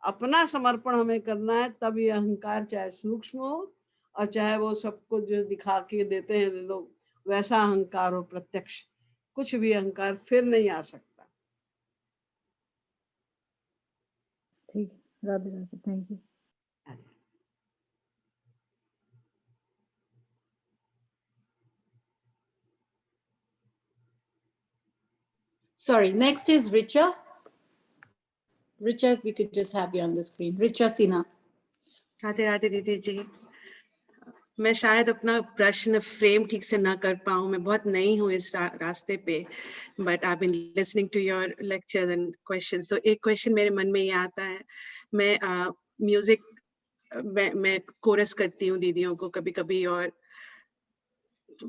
अपना समर्पण हमें करना है, तब ये अहंकार चाहे सूक्ष्म हो और चाहे वो सबको जो दिखा के देते हैं लोग वैसा अहंकार हो प्रत्यक्ष, कुछ भी अहंकार फिर नहीं आ सकता। ठीक है, Radhe Radhe, thank you. Sorry, next is Richa. Richa, if we could just have you on the screen. Richa Sinha. Radhe Radhe दीदी जी। मैं शायद अपना प्रश्न फ्रेम ठीक से ना कर पाऊँ, मैं बहुत नई हूँ इस रास्ते पे, but I been listening to your lectures and questions. तो एक क्वेश्चन मेरे मन में ये आता है, मैं म्यूजिक मैं कोरस करती हूँ दीदियों को कभी कभी, और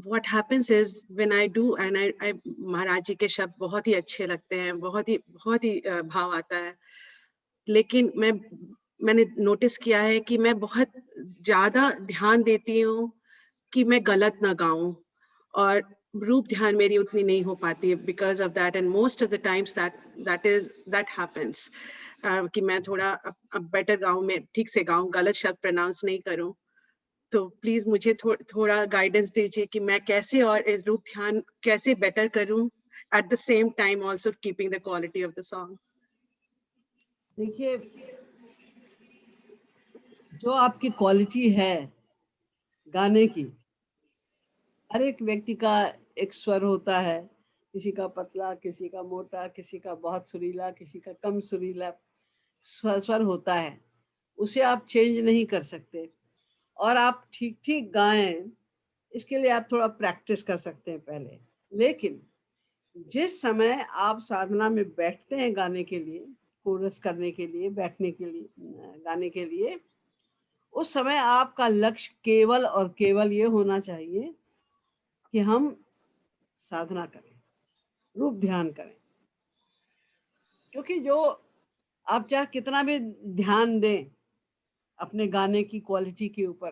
what happens is when I do and I महाराज जी के शब्द बहुत ही अच्छे लगते हैं, बहुत ही भाव आता है, लेकिन मैंने नोटिस किया है कि मैं बहुत ज्यादा ध्यान देती हूँ कि मैं गलत ना गाऊं, और रूप ध्यान मेरी उतनी नहीं हो पाती है because of that, and most of the times that happens. कि मैं थोड़ा अब बेटर गाऊं, मैं ठीक से गाऊं, गलत शब्द प्रोनाउंस नहीं करूं। तो प्लीज मुझे थोड़ा गाइडेंस दीजिए कि मैं कैसे और रूप ध्यान कैसे बेटर करूं, at the same time also keeping the quality of the song. देखिए, जो आपकी क्वालिटी है गाने की, हर एक व्यक्ति का एक स्वर होता है, किसी का पतला, किसी का मोटा, किसी का बहुत सुरीला, किसी का कम सुरीला स्वर होता है, उसे आप चेंज नहीं कर सकते। और आप ठीक ठीक गाएं, इसके लिए आप थोड़ा प्रैक्टिस कर सकते हैं पहले। लेकिन जिस समय आप साधना में बैठते हैं गाने के लिए, कोरस करने के लिए, बैठने के लिए, गाने के लिए, उस समय आपका लक्ष्य केवल और केवल ये होना चाहिए कि हम साधना करें, रूप ध्यान करें। क्योंकि जो आप चाहे कितना भी ध्यान दें अपने गाने की क्वालिटी के ऊपर,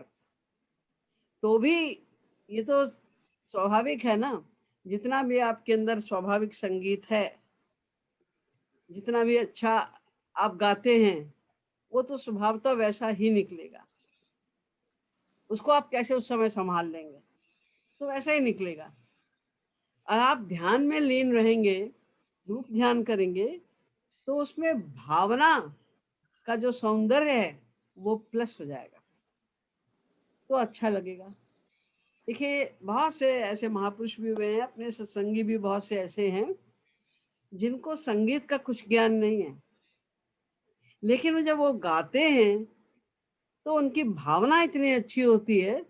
तो भी ये तो स्वाभाविक है ना, जितना भी आपके अंदर स्वाभाविक संगीत है, जितना भी अच्छा आप गाते हैं, वो तो स्वभावतः वैसा ही निकलेगा। उसको आप कैसे उस समय संभाल लेंगे, तो वैसा ही निकलेगा। और आप ध्यान में लीन रहेंगे, रूप ध्यान करेंगे, तो उसमें भावना का जो सौंदर्य है वो प्लस हो जाएगा, तो अच्छा लगेगा। देखिए, बहुत से ऐसे महापुरुष भी हुए हैं, अपने सत्संगी भी बहुत से ऐसे हैं जिनको संगीत का कुछ ज्ञान नहीं है, लेकिन जब वो गाते हैं तो उनकी भावना इतनी अच्छी होती है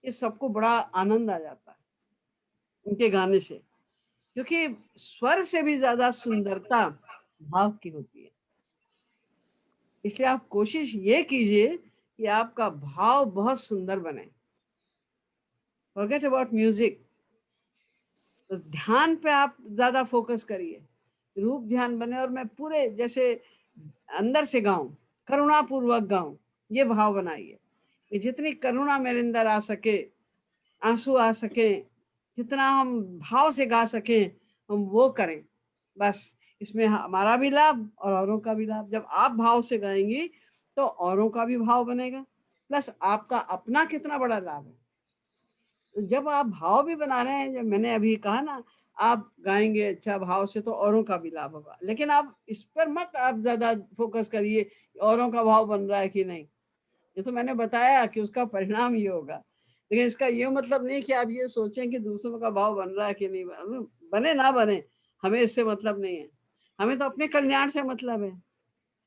कि सबको बड़ा आनंद आ जाता है उनके गाने से। क्योंकि स्वर से भी ज्यादा सुंदरता भाव की होती है। इसलिए आप कोशिश ये कीजिए कि आपका भाव बहुत सुंदर बने। फॉरगेट अबाउट म्यूजिक, तो ध्यान पे आप ज्यादा फोकस करिए, रूप ध्यान बने। और मैं पूरे जैसे अंदर से गाऊं, करुणा पूर्वक गाऊं, ये भाव बनाइए कि जितनी करुणा मेरे अंदर आ सके, आंसू आ सके, जितना हम भाव से गा सकें हम वो करें। बस इसमें हमारा भी लाभ और औरों का भी लाभ। जब आप भाव से गाएंगी तो औरों का भी भाव बनेगा, प्लस आपका अपना कितना बड़ा लाभ है। तो जब आप भाव भी बना रहे हैं, जब मैंने अभी कहा ना, आप गाएंगे अच्छा भाव से तो औरों का भी लाभ होगा। लेकिन आप इस पर मत आप ज्यादा फोकस करिए औरों का भाव बन रहा है कि नहीं। ये तो मैंने बताया कि उसका परिणाम ये होगा, लेकिन इसका ये मतलब नहीं कि आप ये सोचें कि दूसरों का भाव बन रहा है कि नहीं बने ना बने, हमें इससे मतलब नहीं है। हमें तो अपने कल्याण से मतलब है।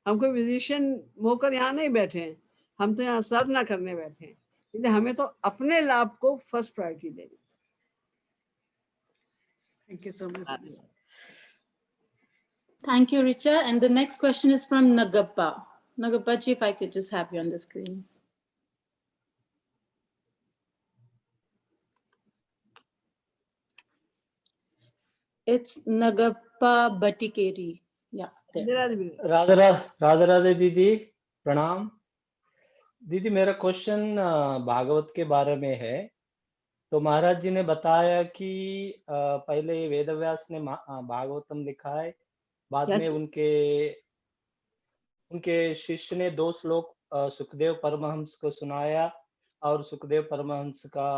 हम कोई म्यूजिशियन होकर यहाँ नहीं बैठे हैं, हम तो यहाँ साधना करने बैठे हैं, इसलिए हमें तो अपने लाभ को फर्स्ट प्रायोरिटी देनी। Thank you so much. Thank you, Richa. And the next question is from Nagappa. Nagappa ji, if I could just have you on the screen. It's Nagappa Batikeri. Yeah. Radhe Radhe दीदी, प्रणाम। दीदी, मेरा question Bhagavat के बारे में है। तो महाराज जी ने बताया कि पहले वेदव्यास ने भागवतम लिखा है, बाद में उनके शिष्य ने 2 श्लोक सुखदेव परमहंस को सुनाया और सुखदेव परमहंस का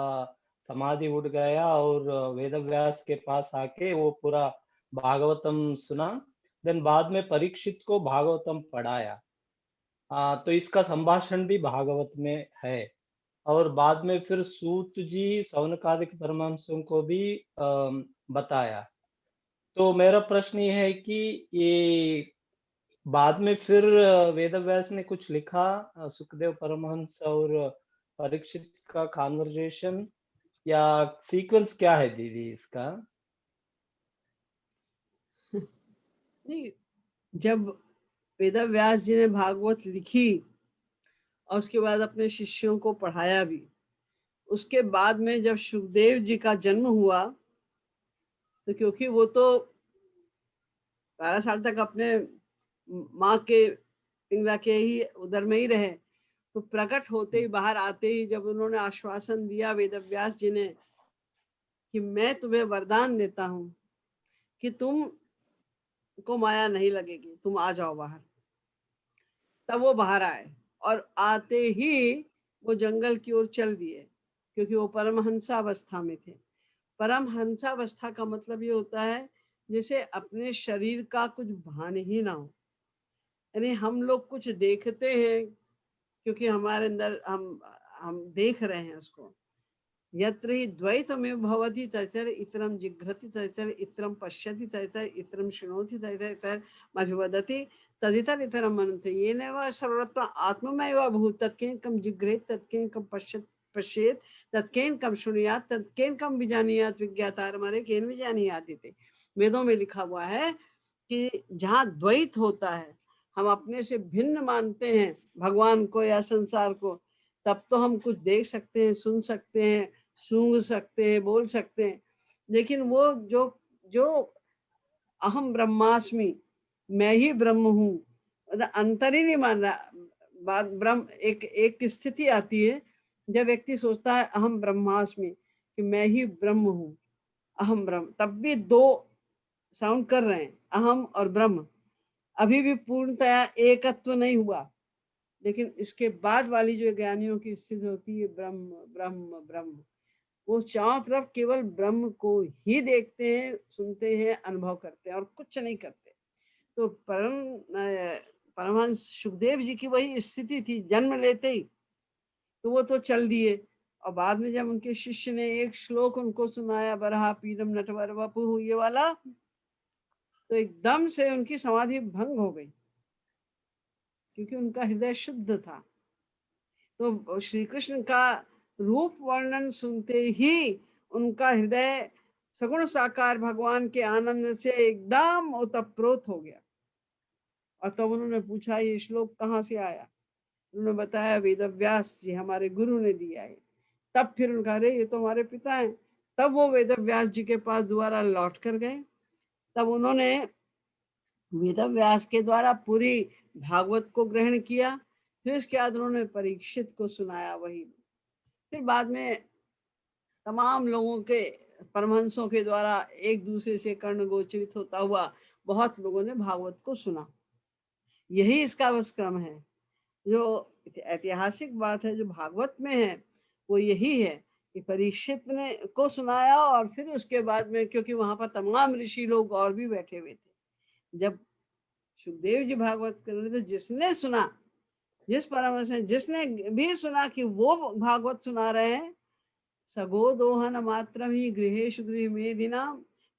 समाधि उठ गया और वेदव्यास के पास आके वो पूरा भागवतम सुना। देन बाद में परीक्षित को भागवतम पढ़ाया। तो इसका संभाषण भी भागवत में है। और बाद में फिर सूत जी सौनकादिक परमहंसों को भी बताया। तो मेरा प्रश्न ये है कि ये बाद में फिर वेदव्यास ने कुछ लिखा सुखदेव परमहंस और परीक्षित का कॉन्वर्जेशन, या सीक्वेंस क्या है दीदी इसका? नहीं, जब वेदव्यास जी ने भागवत लिखी और उसके बाद अपने शिष्यों को पढ़ाया भी, उसके बाद में जब सुखदेव जी का जन्म हुआ, तो क्योंकि वो तो 12 साल तक अपने माँ के पिंगला के ही उदर में ही रहे, तो प्रकट होते ही, बाहर आते ही जब उन्होंने आश्वासन दिया वेदव्यास जी ने कि मैं तुम्हें वरदान देता हूँ कि तुम को माया नहीं लगेगी, तुम आ जाओ बाहर, तब वो बाहर आए और आते ही वो जंगल की ओर चल दिए, क्योंकि वो परमहंसावस्था में थे। परमहंसावस्था का मतलब ये होता है जैसे अपने शरीर का कुछ भान ही ना हो। यानी हम लोग कुछ देखते हैं क्योंकि हमारे अंदर हम देख रहे हैं उसको। यत्र हि द्वैतमेव भवति तत्र इतरं जिघ्रति तत्र इतरं पश्यति तत्र इतरं शृणोति तत्र इतरं अभिवदति तदितर इतरं मनन्ति येनैव सर्वत्र आत्ममेव भूत् तत्केन जिघ्रेत् तत्केन पश्येत् तत्केन शृणुयात् तत्केन विजानीयात् विज्ञातारमरे केन विजानीयात् इति। वेदों में लिखा हुआ है कि जहाँ द्वैत होता है, हम अपने से भिन्न मानते हैं भगवान को या संसार को, तब तो हम कुछ देख सकते हैं, सुन सकते हैं, सूंघ सकते हैं, बोल सकते हैं। लेकिन वो जो अहम ब्रह्मास्मि, मैं ही ब्रह्म हूँ, मतलब अंतर ही नहीं मान रहा। बात ब्रह्म एक स्थिति आती है जब व्यक्ति सोचता है अहम ब्रह्मास्मि, कि मैं ही ब्रह्म हूँ, अहम ब्रह्म, तब भी दो साउंड कर रहे हैं, अहम और ब्रह्म। अभी भी पूर्णतया एकत्व नहीं हुआ। लेकिन इसके बाद वाली जो ज्ञानियों की स्थिति होती है, ब्रह्म ब्रह्म ब्रह्म, वो चारों तरफ केवल ब्रह्म को ही देखते हैं, सुनते हैं, अनुभव करते हैं और कुछ नहीं करते। तो परमहंस सुखदेव जी की वही स्थिति थी जन्म लेते ही। तो वो तो चल दिए, और बाद में जब उनके शिष्य ने एक श्लोक उनको सुनाया, बरहा पीरम नटवर वपु, ये वाला, तो एकदम से उनकी समाधि भंग हो गई, क्योंकि उनका हृदय शुद्ध था। तो श्री कृष्ण का रूप वर्णन सुनते ही उनका हृदय सगुण साकार भगवान के आनंद से एकदम ओतप्रोत हो गया। और तब उन्होंने पूछा ये श्लोक कहाँ से आया? उन्होंने बताया वेदव्यास जी हमारे गुरु ने दिया है। तब फिर उनका, अरे ये तो हमारे पिता हैं। तब वो वेदव्यास जी के पास दोबारा लौट कर गए। तब उन्होंने वेदव्यास के द्वारा पूरी भागवत को ग्रहण किया। फिर इसके बाद उन्होंने परीक्षित को सुनाया वही। फिर बाद में तमाम लोगों के, परमहंसों के द्वारा एक दूसरे से कर्ण गोचरित होता हुआ बहुत लोगों ने भागवत को सुना। यही इसका बस क्रम है। जो ऐतिहासिक बात है जो भागवत में है वो यही है कि परीक्षित ने को सुनाया, और फिर उसके बाद में, क्योंकि वहां पर तमाम ऋषि लोग और भी बैठे हुए थे, जब सुखदेव जी भागवत कर रहे थे, जिसने सुना, जिस परमहंस ने जिसने भी सुना कि वो भागवत सुना रहे हैं, सगो दोहन मात्रम ही गृहेशु गृह मेदिना,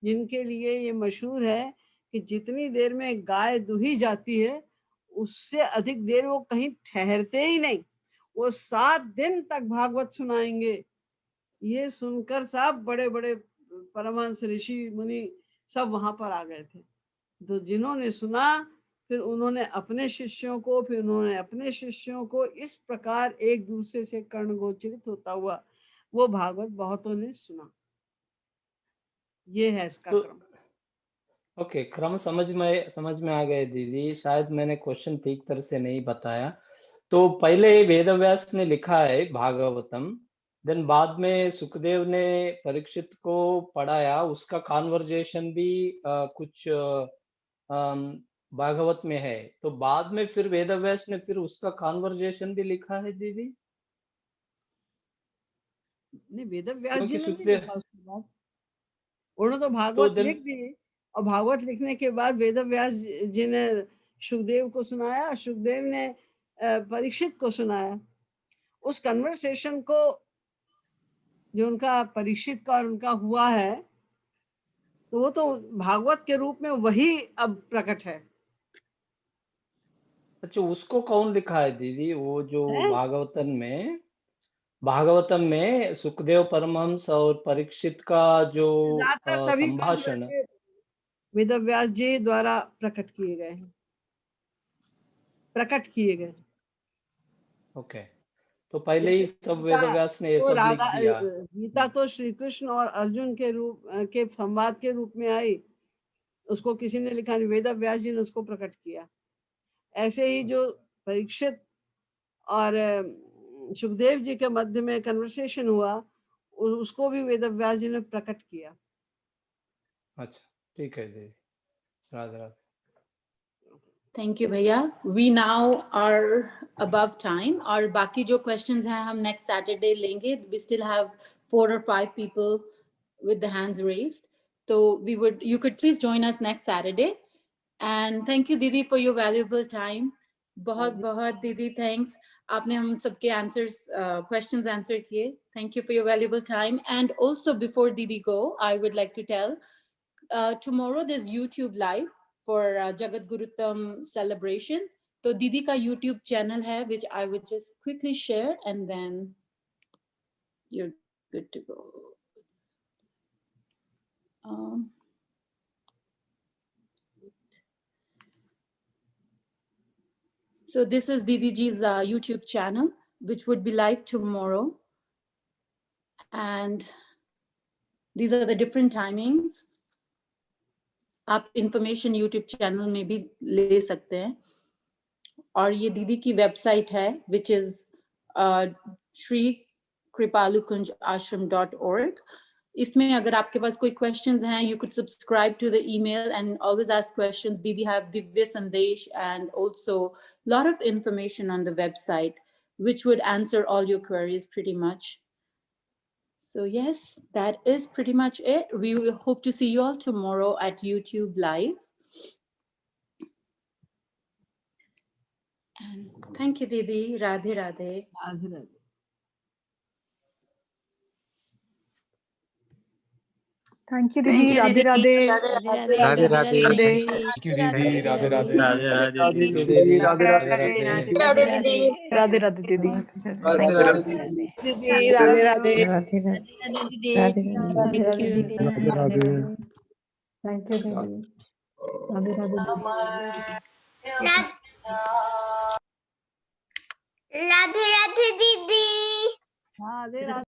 जिनके लिए ये मशहूर है कि जितनी देर में गाय दुही जाती है उससे अधिक देर वो कहीं ठहरते ही नहीं, वो 7 दिन तक भागवत सुनाएंगे। ये सुनकर सब बड़े बड़े परमहंस ऋषि मुनि सब वहां पर आ गए थे। तो जिन्होंने सुना, फिर उन्होंने अपने शिष्यों को, फिर उन्होंने अपने शिष्यों को, इस प्रकार एक दूसरे से कर्ण गोचरित होता हुआ वो भागवत बहुतों ने सुना। ये है इसका तो क्रम। ओके, क्रम समझ में आ गए दीदी। शायद मैंने क्वेश्चन ठीक तरह से नहीं बताया। तो पहले वेदव्यास ने लिखा है भागवतम, देन बाद में सुखदेव ने परीक्षित को पढ़ाया, उसका कॉन्वर्जेशन भी कुछ भागवत में है। तो बाद में फिर वेदव्यास ने फिर उसका कॉन्वर्जेशन भी लिखा है दीदी? नहीं, वेदव्यास जी क्योंकि ने नहीं सुखदेव लिखा उसके बाद, उन्होंने तो तो भागवत देन लिख दिए, और भागवत लिखने के बाद वेदव्यास जी ने सुखदेव को सुनाया, सुखदेव ने परीक्षित को सुनाया। उस कन्वर्सेशन को जो उनका परीक्षित का और उनका हुआ है, तो वो तो भागवत के रूप में वही अब प्रकट है। अच्छा, उसको कौन लिखा है दीदी? वो जो हैं? भागवतम में सुखदेव परमहंस और परीक्षित का जो ज्यादातर सभी ग्रंथ संभाषण। वैसे वेदव्यास जी द्वारा प्रकट किए गए हैं, प्रकट किए गए। ओके, तो पहले ही जैसे सब गीता वेदव्यास ने ये तो सब लिख दिया। गीता तो श्री कृष्ण और अर्जुन के रूप के संवाद के रूप में आई, उसको किसी ने लिखा नहीं, वेदव्यास जी ने उसको प्रकट किया। ऐसे ही जो परीक्षित और सुखदेव जी के मध्य में कन्वर्सेशन हुआ, उसको भी वेदव्यास जी ने प्रकट किया। अच्छा, ठीक है दीदी, राधे राधे। Thank you, भैया. We now are above time. और बाकी जो questions हैं हम next Saturday लेंगे. We still have 4 or 5 people with the hands raised. So you could please join us next Saturday. And thank you, Didi, for your valuable time. बहुत दीदी thanks. आपने हम सबके questions answer किए. Thank you for your valuable time. And also before Didi go, I would like to tell, tomorrow there's YouTube live for Jagat Guruttam celebration. तो दीदी का YouTube channel है, which I would just quickly share, and then you're good to go. So this is Didi Ji's YouTube channel, which would be live tomorrow. And these are the different timings. आप information YouTube channel में भी ले सकते हैं. और ये दीदी की website है, which is shrikripalukunjashram.org. इसमें अगर आपके पास कोई questions हैं, you could subscribe to the email and always ask questions. Didi have Divya Sandesh and also a lot of information on the website, which would answer all your queries pretty much. So yes, that is pretty much it. We will hope to see you all tomorrow at YouTube Live. And thank you, Didi. Radhe Radhe. Radhe Radhe. Thank you, Didi. Radhe Radhe. Radhe Radhe. Radhe. Thank you, Didi. Radhe Radhe. Radhe Radhe Didi. Radhe Radhe. Radhe Didi. Radhe Radhe Didi. Radhe Radhe Didi, Radhe Radhe. Radhe Radhe Didi. Radhe Radhe. Thank you, Didi. Radhe Radhe Didi. Radhe Radhe Didi.